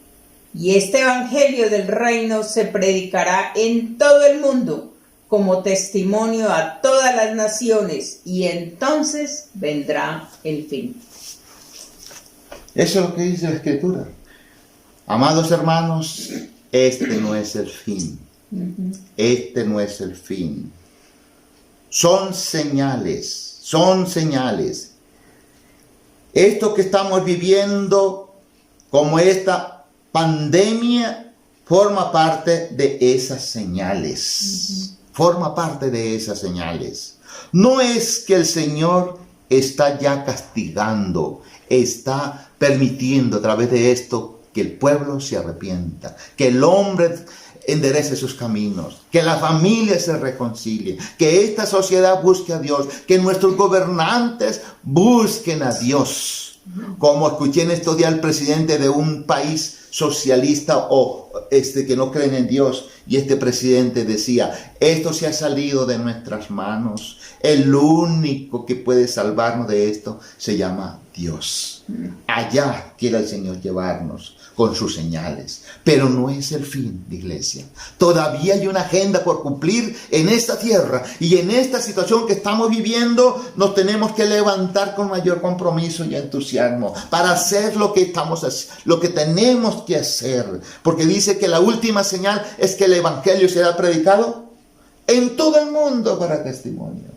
Y este evangelio del reino se predicará en todo el mundo como testimonio a todas las naciones, y entonces vendrá el fin. Eso es lo que dice la Escritura. Amados hermanos, este no es el fin. Este no es el fin. Son señales, son señales. Esto que estamos viviendo como esta pandemia forma parte de esas señales. Forma parte de esas señales. No es que el Señor está ya castigando, está permitiendo a través de esto que el pueblo se arrepienta, que el hombre enderece sus caminos, que la familia se reconcilie, que esta sociedad busque a Dios, que nuestros gobernantes busquen a Dios. Como escuché en estos días al presidente de un país socialista o que no creen en Dios, y este presidente decía, esto se ha salido de nuestras manos, el único que puede salvarnos de esto se llama Dios. Allá quiere el Señor llevarnos con sus señales, pero no es el fin, iglesia. Todavía hay una agenda por cumplir en esta tierra, y en esta situación que estamos viviendo nos tenemos que levantar con mayor compromiso y entusiasmo para hacer lo que tenemos que hacer, porque dice que la última señal es que el evangelio será predicado en todo el mundo para testimonio.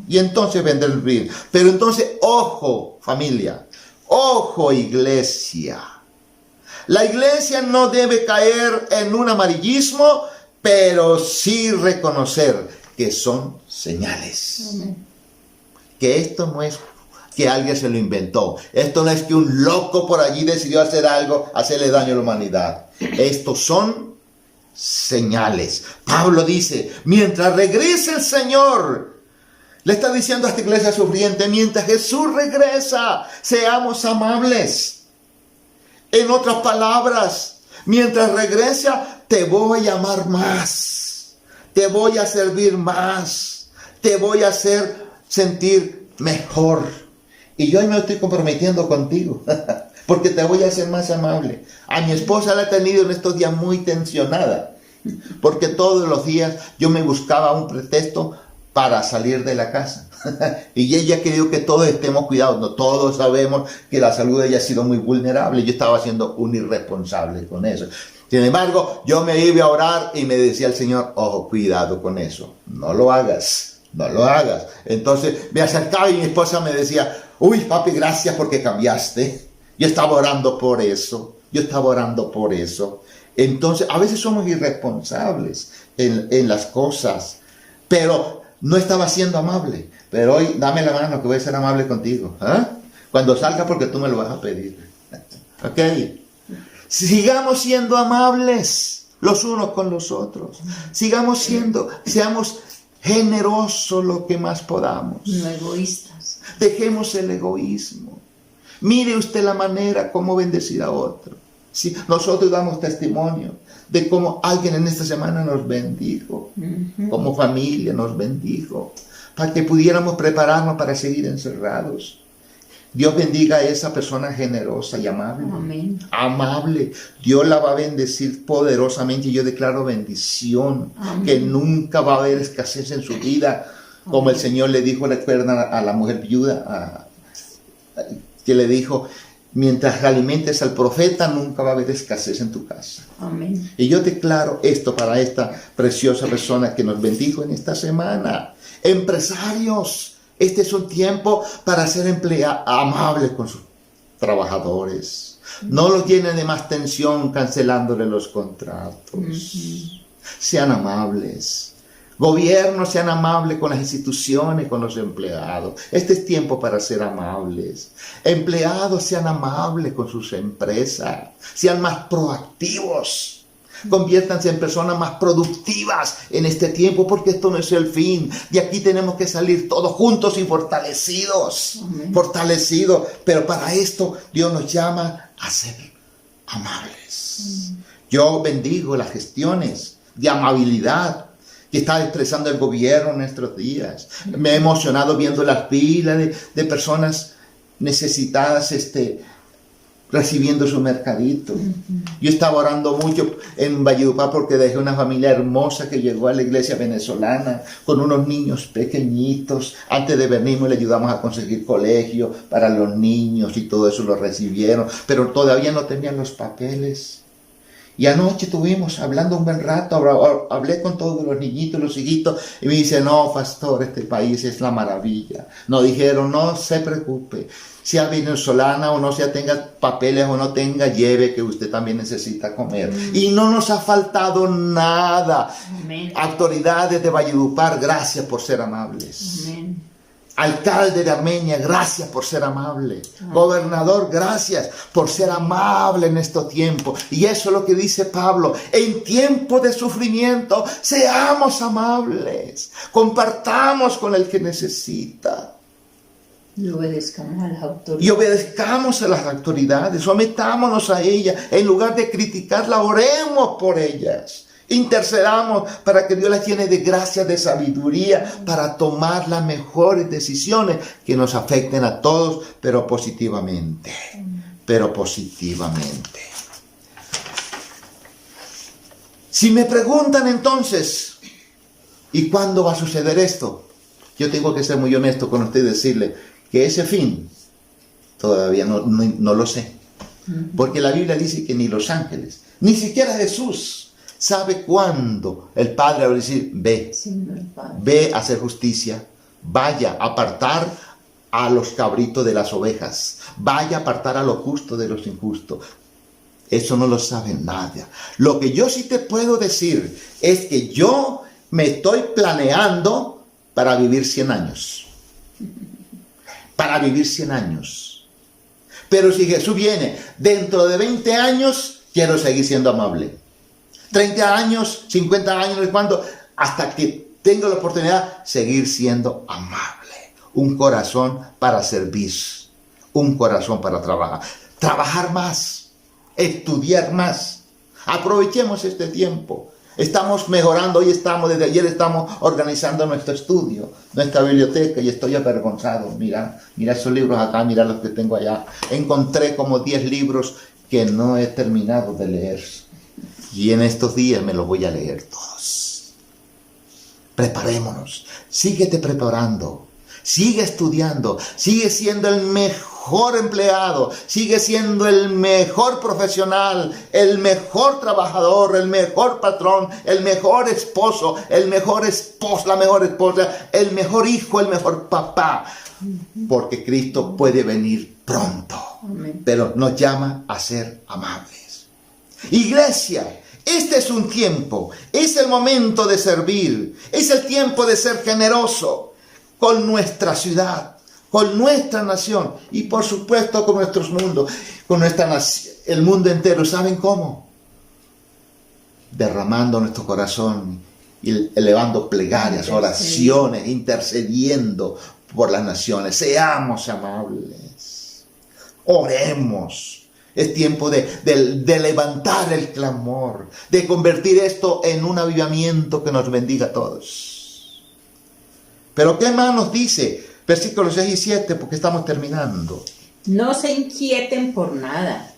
Y entonces vendrá el fin. Pero entonces, ojo familia, ojo iglesia. La iglesia no debe caer en un amarillismo, pero sí reconocer que son señales. Que esto no es que alguien se lo inventó. Esto no es que un loco por allí decidió hacer algo, hacerle daño a la humanidad. Estos son señales. Pablo dice, mientras regrese el Señor, le está diciendo a esta iglesia sufriente, mientras Jesús regresa, seamos amables. En otras palabras, mientras regresa, te voy a amar más, te voy a servir más, te voy a hacer sentir mejor. Y yo me estoy comprometiendo contigo, porque te voy a hacer más amable. A mi esposa la he tenido en estos días muy tensionada, porque todos los días yo me buscaba un pretexto para salir de la casa. Y ella quería que todos estemos cuidados. No, todos sabemos que la salud de ella ha sido muy vulnerable. Yo estaba siendo un irresponsable con eso. Sin embargo, yo me iba a orar y me decía el Señor, ojo, cuidado con eso. No lo hagas, no lo hagas. Entonces me acercaba y mi esposa me decía, uy, papi, gracias porque cambiaste. Yo estaba orando por eso. Yo estaba orando por eso. Entonces, a veces somos irresponsables en las cosas. Pero no estaba siendo amable, pero hoy dame la mano que voy a ser amable contigo. Cuando salga, porque tú me lo vas a pedir. Ok. Sigamos siendo amables los unos con los otros. Seamos generosos lo que más podamos. No egoístas. Dejemos el egoísmo. Mire usted la manera como bendecir a otro. Sí, nosotros damos testimonio de cómo alguien en esta semana nos bendijo, como familia nos bendijo, para que pudiéramos prepararnos para seguir encerrados. Dios bendiga a esa persona generosa y amable. Amén. Amable. Dios la va a bendecir poderosamente, y yo declaro bendición. Amén. Que nunca va a haber escasez en su vida. Como el Señor le dijo, recuerdan a la mujer viuda, que le dijo, mientras alimentes al profeta, nunca va a haber escasez en tu casa. Amén. Y yo declaro esto para esta preciosa persona que nos bendijo en esta semana. Empresarios, este es un tiempo para ser amables con sus trabajadores. No los llenen de más tensión cancelándole los contratos. Sean amables. Gobiernos, sean amables con las instituciones, con los empleados. Este es tiempo para ser amables. Empleados, sean amables con sus empresas. Sean más proactivos. Conviértanse en personas más productivas en este tiempo, porque esto no es el fin. De aquí tenemos que salir todos juntos y fortalecidos. Amén. Fortalecidos. Pero para esto Dios nos llama a ser amables. Yo bendigo las gestiones de amabilidad que está expresando el gobierno en nuestros días. Me he emocionado viendo las filas de personas necesitadas recibiendo su mercadito. Yo estaba orando mucho en Valledupar porque dejé una familia hermosa que llegó a la iglesia venezolana con unos niños pequeñitos. Antes de venirnos le ayudamos a conseguir colegio para los niños y todo eso lo recibieron, pero todavía no tenían los papeles. Y anoche estuvimos hablando un buen rato, hablé con todos los niñitos, los hijitos, y me dice, no, pastor, este país es la maravilla. Nos dijeron, no se preocupe, sea venezolana o no sea, tenga papeles o no tenga, lleve que usted también necesita comer. Y no nos ha faltado nada. Amén. Autoridades de Valledupar, gracias por ser amables. Amén. Alcalde de Armenia, gracias por ser amable. Gobernador, gracias por ser amable en estos tiempos. Y eso es lo que dice Pablo. En tiempo de sufrimiento, seamos amables. Compartamos con el que necesita. Y obedezcamos a las autoridades. Y obedezcamos a las autoridades. Sometámonos a ellas. En lugar de criticarlas, oremos por ellas. Intercedamos para que Dios las llene de gracia, de sabiduría, para tomar las mejores decisiones que nos afecten a todos, pero positivamente. Pero positivamente. Si me preguntan entonces, ¿y cuándo va a suceder esto? Yo tengo que ser muy honesto con usted y decirle que ese fin todavía no lo sé. Porque la Biblia dice que ni los ángeles, ni siquiera Jesús sabe cuándo el Padre va a decir, ve a hacer justicia, vaya a apartar a los cabritos de las ovejas, vaya a apartar a los justos de los injustos. Eso no lo sabe nadie. Lo que yo sí te puedo decir es que yo me estoy planeando para vivir 100 años. Para vivir 100 años. Pero si Jesús viene dentro de 20 años, quiero seguir siendo amable. 30 años, 50 años, ¿cuándo? Hasta que tenga la oportunidad, seguir siendo amable. Un corazón para servir. Un corazón para trabajar. Trabajar más. Estudiar más. Aprovechemos este tiempo. Estamos mejorando. Desde ayer estamos organizando nuestro estudio, nuestra biblioteca, y estoy avergonzado. Mira esos libros acá, mira los que tengo allá. Encontré como 10 libros que no he terminado de leer. Y en estos días me los voy a leer todos. Preparémonos. Síguete preparando. Sigue estudiando. Sigue siendo el mejor empleado. Sigue siendo el mejor profesional. El mejor trabajador. El mejor patrón. El mejor esposo. El mejor esposo. La mejor esposa. El mejor hijo. El mejor papá. Porque Cristo puede venir pronto. Amén. Pero nos llama a ser amables. Iglesia. Este es un tiempo, es el momento de servir, es el tiempo de ser generoso con nuestra ciudad, con nuestra nación y por supuesto con nuestros mundos, con nuestra nación, el mundo entero. ¿Saben cómo? Derramando nuestro corazón y elevando plegarias, oraciones, intercediendo por las naciones. Seamos amables, oremos. Es tiempo de levantar el clamor, de convertir esto en un avivamiento que nos bendiga a todos. Pero ¿qué más nos dice? Versículos 6 y 7, porque estamos terminando. No se inquieten por nada,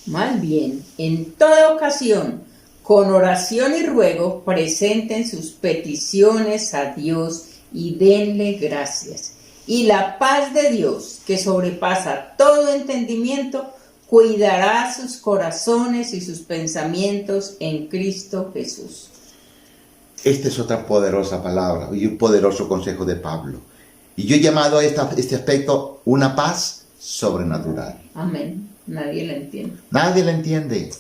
más bien, en toda ocasión, con oración y ruego, presenten sus peticiones a Dios y denle gracias. Y la paz de Dios, que sobrepasa todo entendimiento, cuidará sus corazones y sus pensamientos en Cristo Jesús. Esta es otra poderosa palabra y un poderoso consejo de Pablo. Y yo he llamado a este aspecto una paz sobrenatural. Amén. Nadie la entiende. Nadie la entiende.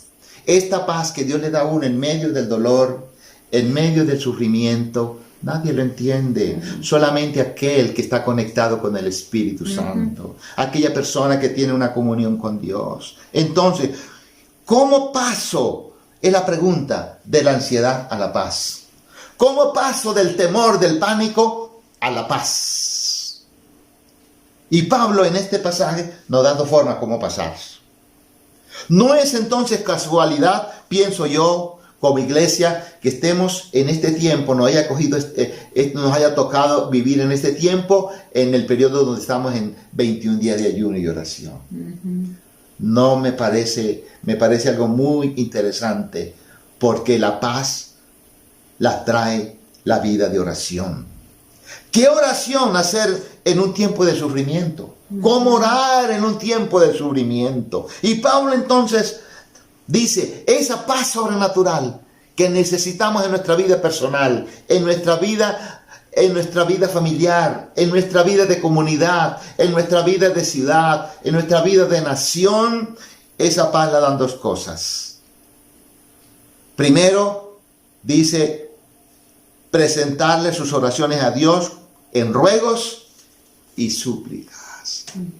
Esta paz que Dios le da a uno en medio del dolor, en medio del sufrimiento, Nadie lo entiende, solamente aquel que está conectado con el Espíritu Santo, aquella persona que tiene una comunión con Dios. Entonces, ¿cómo paso? Es la pregunta, de la ansiedad a la paz. ¿Cómo paso del temor, del pánico a la paz? Y Pablo en este pasaje nos da dos formas cómo pasar. No es entonces casualidad, pienso yo, como iglesia, que estemos en este tiempo, nos haya tocado vivir en este tiempo, en el periodo donde estamos en 21 días de ayuno y oración. No me parece algo muy interesante, porque la paz la trae la vida de oración. ¿Qué oración hacer en un tiempo de sufrimiento? ¿Cómo orar en un tiempo de sufrimiento? Y Pablo entonces dice, esa paz sobrenatural que necesitamos en nuestra vida personal, en nuestra vida familiar, en nuestra vida de comunidad, en nuestra vida de ciudad, en nuestra vida de nación, esa paz la dan dos cosas. Primero, dice, presentarle sus oraciones a Dios en ruegos y súplicas.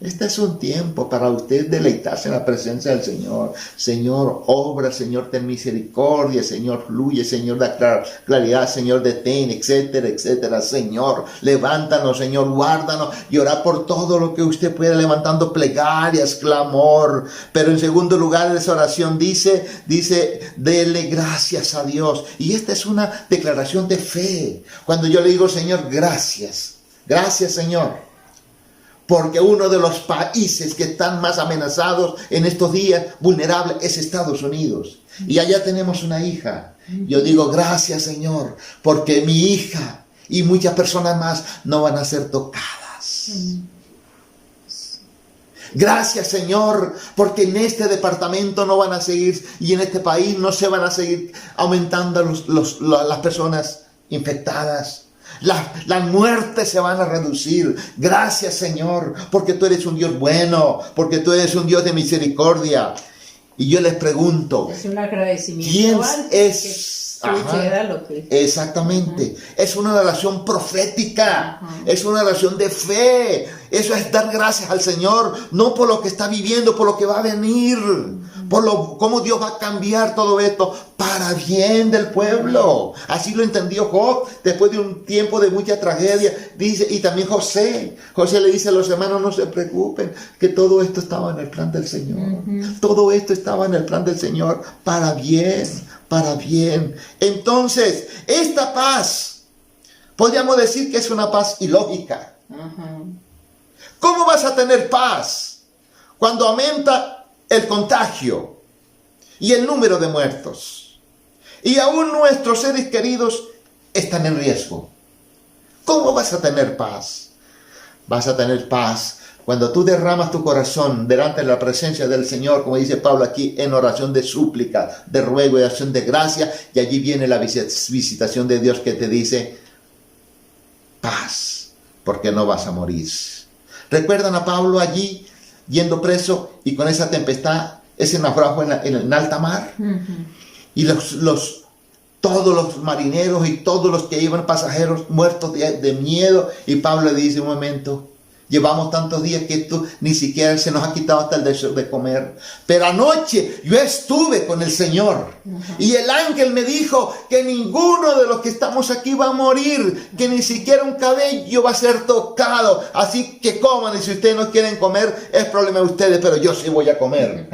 Este es un tiempo para usted deleitarse en la presencia del Señor. Señor, obra, Señor, ten misericordia, Señor, fluye, Señor, da claridad, Señor, detén, etcétera, etcétera. Señor, levántanos, Señor, guárdanos y orad por todo lo que usted pueda, levantando plegarias, clamor. Pero en segundo lugar de esa oración dice, dele gracias a Dios. Y esta es una declaración de fe. Cuando yo le digo, Señor, gracias, Señor. Porque uno de los países que están más amenazados en estos días, vulnerables, es Estados Unidos. Y allá tenemos una hija. Yo digo, gracias, Señor, porque mi hija y muchas personas más no van a ser tocadas. Gracias, Señor, porque en este departamento no van a seguir, y en este país no se van a seguir aumentando las personas infectadas. Las muertes se van a reducir. Gracias, Señor, porque tú eres un Dios bueno, porque tú eres un Dios de misericordia. Y yo les pregunto, es un agradecimiento. ¿Quién es? Exactamente. Es una oración profética. Es una oración de fe. Eso es dar gracias al Señor, no por lo que está viviendo, por lo que va a venir, por cómo Dios va a cambiar todo esto para bien del pueblo. Así lo entendió Job después de un tiempo de mucha tragedia. Dice, y también José le dice a los hermanos, no se preocupen, que todo esto estaba en el plan del Señor. Todo esto estaba en el plan del Señor para bien, para bien. Entonces, esta paz, podríamos decir que es una paz ilógica. ¿Cómo vas a tener paz cuando aumenta el contagio y el número de muertos? Y aún nuestros seres queridos están en riesgo. ¿Cómo vas a tener paz? Vas a tener paz cuando tú derramas tu corazón delante de la presencia del Señor, como dice Pablo aquí, en oración de súplica, de ruego y acción de gracia. Y allí viene la visitación de Dios que te dice, paz, porque no vas a morir. ¿Recuerdan a Pablo allí yendo preso y con esa tempestad, ese naufragio en alta mar? Y todos los marineros y todos los que iban pasajeros muertos de miedo. Y Pablo le dice un momento, llevamos tantos días que esto ni siquiera se nos ha quitado hasta el deseo de comer. Pero anoche yo estuve con el Señor. Y el ángel me dijo que ninguno de los que estamos aquí va a morir. Que ni siquiera un cabello va a ser tocado. Así que coman, y si ustedes no quieren comer, es problema de ustedes. Pero yo sí voy a comer.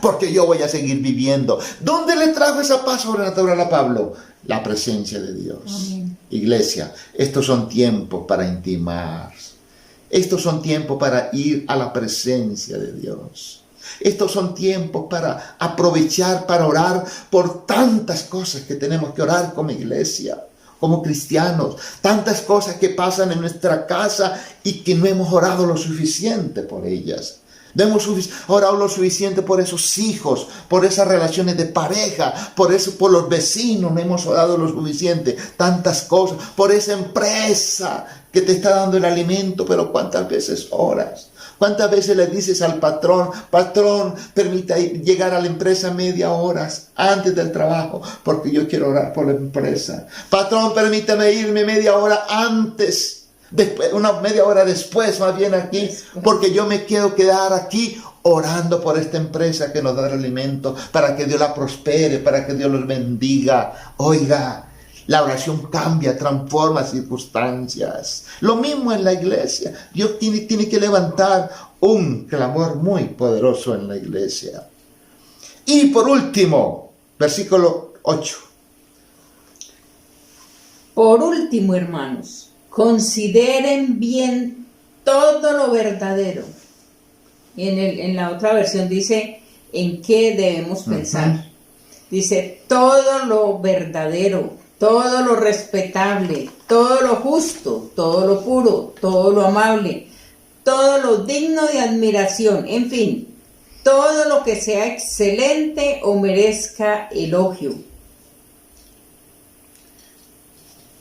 Porque yo voy a seguir viviendo. ¿Dónde le trajo esa paz sobrenatural a Pablo? La presencia de Dios. Amén. Iglesia, estos son tiempos para intimar. Estos son tiempos para ir a la presencia de Dios. Estos son tiempos para aprovechar, para orar por tantas cosas que tenemos que orar como iglesia, como cristianos. Tantas cosas que pasan en nuestra casa y que no hemos orado lo suficiente por ellas. No hemos orado lo suficiente por esos hijos, por esas relaciones de pareja, por los vecinos, no hemos orado lo suficiente. Tantas cosas, por esa empresa que te está dando el alimento, pero ¿cuántas veces oras? ¿Cuántas veces le dices al patrón, patrón, permita llegar a la empresa media hora antes del trabajo, porque yo quiero orar por la empresa? Patrón, permítame irme media hora antes, después, una media hora después, más bien aquí, porque yo me quiero quedar aquí orando por esta empresa que nos da el alimento, para que Dios la prospere, para que Dios los bendiga. Oiga, la oración cambia, transforma circunstancias. Lo mismo en la iglesia. Dios tiene que levantar un clamor muy poderoso en la iglesia. Y por último, versículo 8. Por último, hermanos, consideren bien todo lo verdadero. En la otra versión dice, ¿en qué debemos pensar? Dice, todo lo verdadero, todo lo respetable, todo lo justo, todo lo puro, todo lo amable, todo lo digno de admiración, en fin, todo lo que sea excelente o merezca elogio.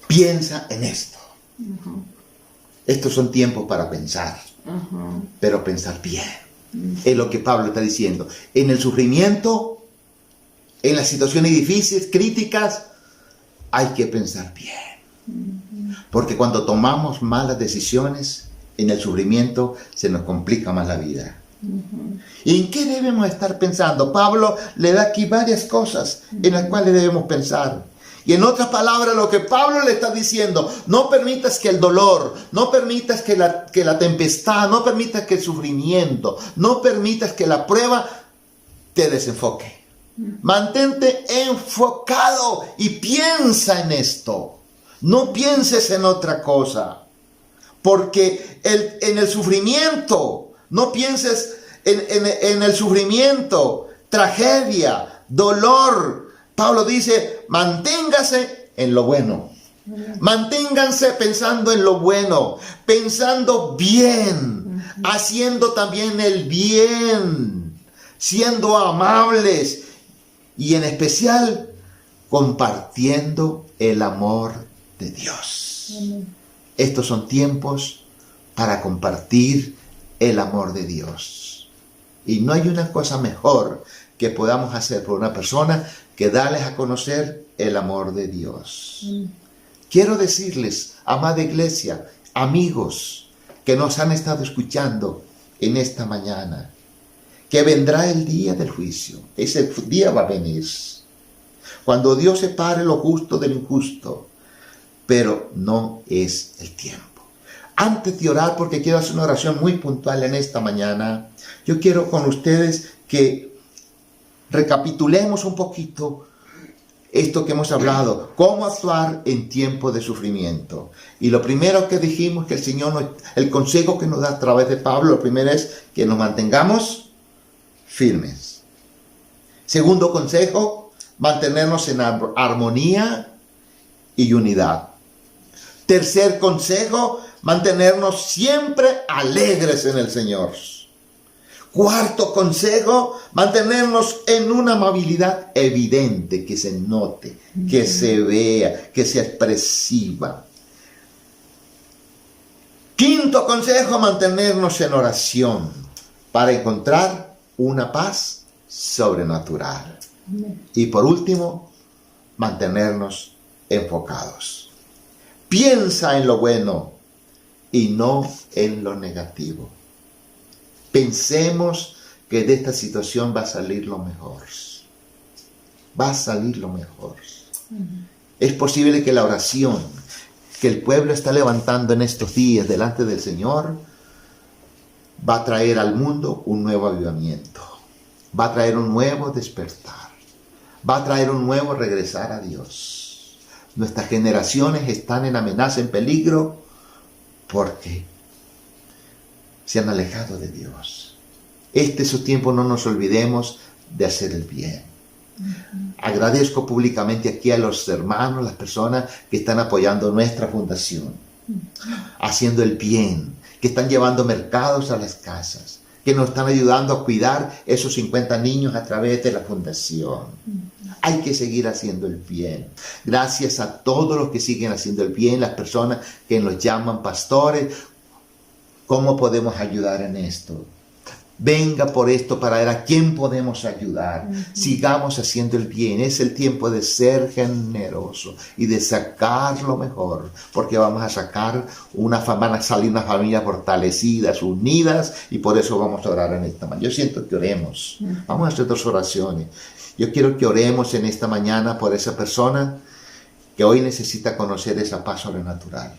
Piensa en esto. Estos son tiempos para pensar, pero pensar bien. Es lo que Pablo está diciendo. En el sufrimiento, en las situaciones difíciles, críticas, hay que pensar bien. Porque cuando tomamos malas decisiones, en el sufrimiento se nos complica más la vida. ¿Y en qué debemos estar pensando? Pablo le da aquí varias cosas en las cuales debemos pensar. Y en otras palabras, lo que Pablo le está diciendo, no permitas que el dolor, no permitas que la tempestad, no permitas que el sufrimiento, no permitas que la prueba te desenfoque. Mantente enfocado y piensa en esto. No pienses en otra cosa. Porque en el sufrimiento, no pienses en el sufrimiento, tragedia, dolor. Pablo dice, manténgase en lo bueno. Manténganse pensando en lo bueno, pensando bien, haciendo también el bien, siendo amables y en especial compartiendo el amor de Dios. Estos son tiempos para compartir el amor de Dios. Y no hay una cosa mejor que podamos hacer por una persona que darles a conocer el amor de Dios. Quiero decirles, amada iglesia, amigos que nos han estado escuchando en esta mañana, que vendrá el día del juicio. Ese día va a venir, cuando Dios separe lo justo del injusto, pero no es el tiempo. Antes de orar, porque quiero hacer una oración muy puntual en esta mañana, yo quiero con ustedes que recapitulemos un poquito esto que hemos hablado, cómo actuar en tiempo de sufrimiento. Y lo primero que dijimos que el Señor, el consejo que nos da a través de Pablo, lo primero es que nos mantengamos firmes. Segundo consejo, mantenernos en armonía y unidad. Tercer consejo, mantenernos siempre alegres en el Señor. Cuarto consejo, mantenernos en una amabilidad evidente, que se note, que se vea, que sea expresiva. Quinto consejo, mantenernos en oración para encontrar una paz sobrenatural. Y por último, mantenernos enfocados. Piensa en lo bueno y no en lo negativo. Pensemos que de esta situación va a salir lo mejor. Va a salir lo mejor. Es posible que la oración que el pueblo está levantando en estos días delante del Señor va a traer al mundo un nuevo avivamiento. Va a traer un nuevo despertar. Va a traer un nuevo regresar a Dios. Nuestras generaciones están en amenaza, en peligro, porque se han alejado de Dios. Este es su tiempo, no nos olvidemos de hacer el bien. Agradezco públicamente aquí a los hermanos, las personas que están apoyando nuestra fundación, haciendo el bien, que están llevando mercados a las casas, que nos están ayudando a cuidar esos 50 niños a través de la fundación. Hay que seguir haciendo el bien. Gracias a todos los que siguen haciendo el bien, las personas que nos llaman pastores, ¿Cómo podemos ayudar en esto? Venga por esto para ver a quién podemos ayudar. Sigamos haciendo el bien. Es el tiempo de ser generoso y de sacar lo mejor, porque vamos a van a salir una familia fortalecidas, unidas, y por eso vamos a orar en esta mañana. Yo siento que oremos. Vamos a hacer 2 oraciones. Yo quiero que oremos en esta mañana por esa persona que hoy necesita conocer esa paz sobrenatural.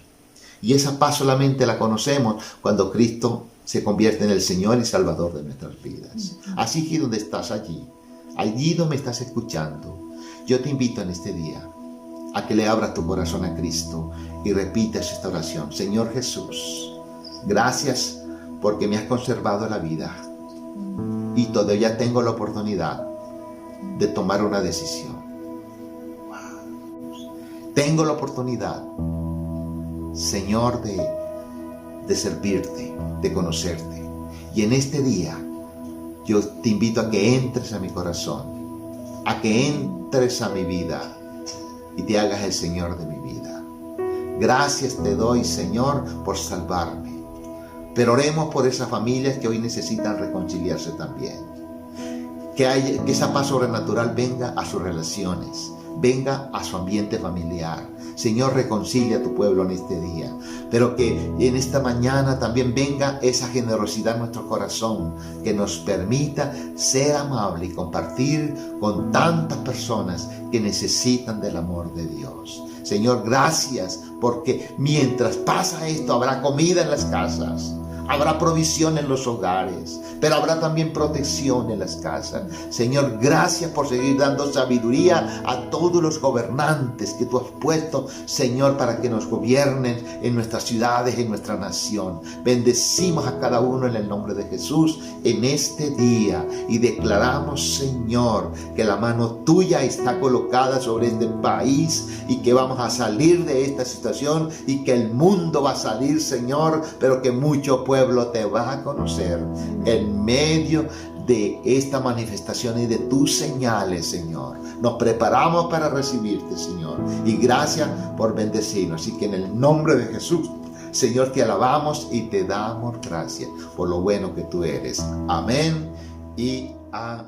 Y esa paz solamente la conocemos cuando Cristo se convierte en el Señor y Salvador de nuestras vidas. Así que donde estás allí donde estás escuchando, yo te invito en este día a que le abras tu corazón a Cristo y repitas esta oración. Señor Jesús, gracias porque me has conservado la vida y todavía tengo la oportunidad de tomar una decisión. Tengo la oportunidad, Señor, de servirte, de conocerte. Y en este día yo te invito a que entres a mi corazón, a que entres a mi vida y te hagas el Señor de mi vida. Gracias te doy, Señor, por salvarme. Pero oremos por esas familias que hoy necesitan reconciliarse también. Que esa paz sobrenatural venga a sus relaciones, venga a su ambiente familiar. Señor, reconcilia a tu pueblo en este día, pero que en esta mañana también venga esa generosidad en nuestro corazón, que nos permita ser amable y compartir con tantas personas que necesitan del amor de Dios. Señor, gracias, porque mientras pasa esto habrá comida en las casas, habrá provisión en los hogares, pero habrá también protección en las casas. Señor, gracias por seguir dando sabiduría a todos los gobernantes que tú has puesto, Señor, para que nos gobiernen en nuestras ciudades, en nuestra nación. Bendecimos a cada uno en el nombre de Jesús en este día y declaramos, Señor, que la mano tuya está colocada sobre este país y que vamos a salir de esta situación y que el mundo va a salir, Señor, pero que mucho pueblo te va a conocer en medio de esta manifestación y de tus señales, Señor. Nos preparamos para recibirte, Señor, y gracias por bendecirnos. Así que en el nombre de Jesús, Señor, te alabamos y te damos gracias por lo bueno que tú eres. Amén y amén.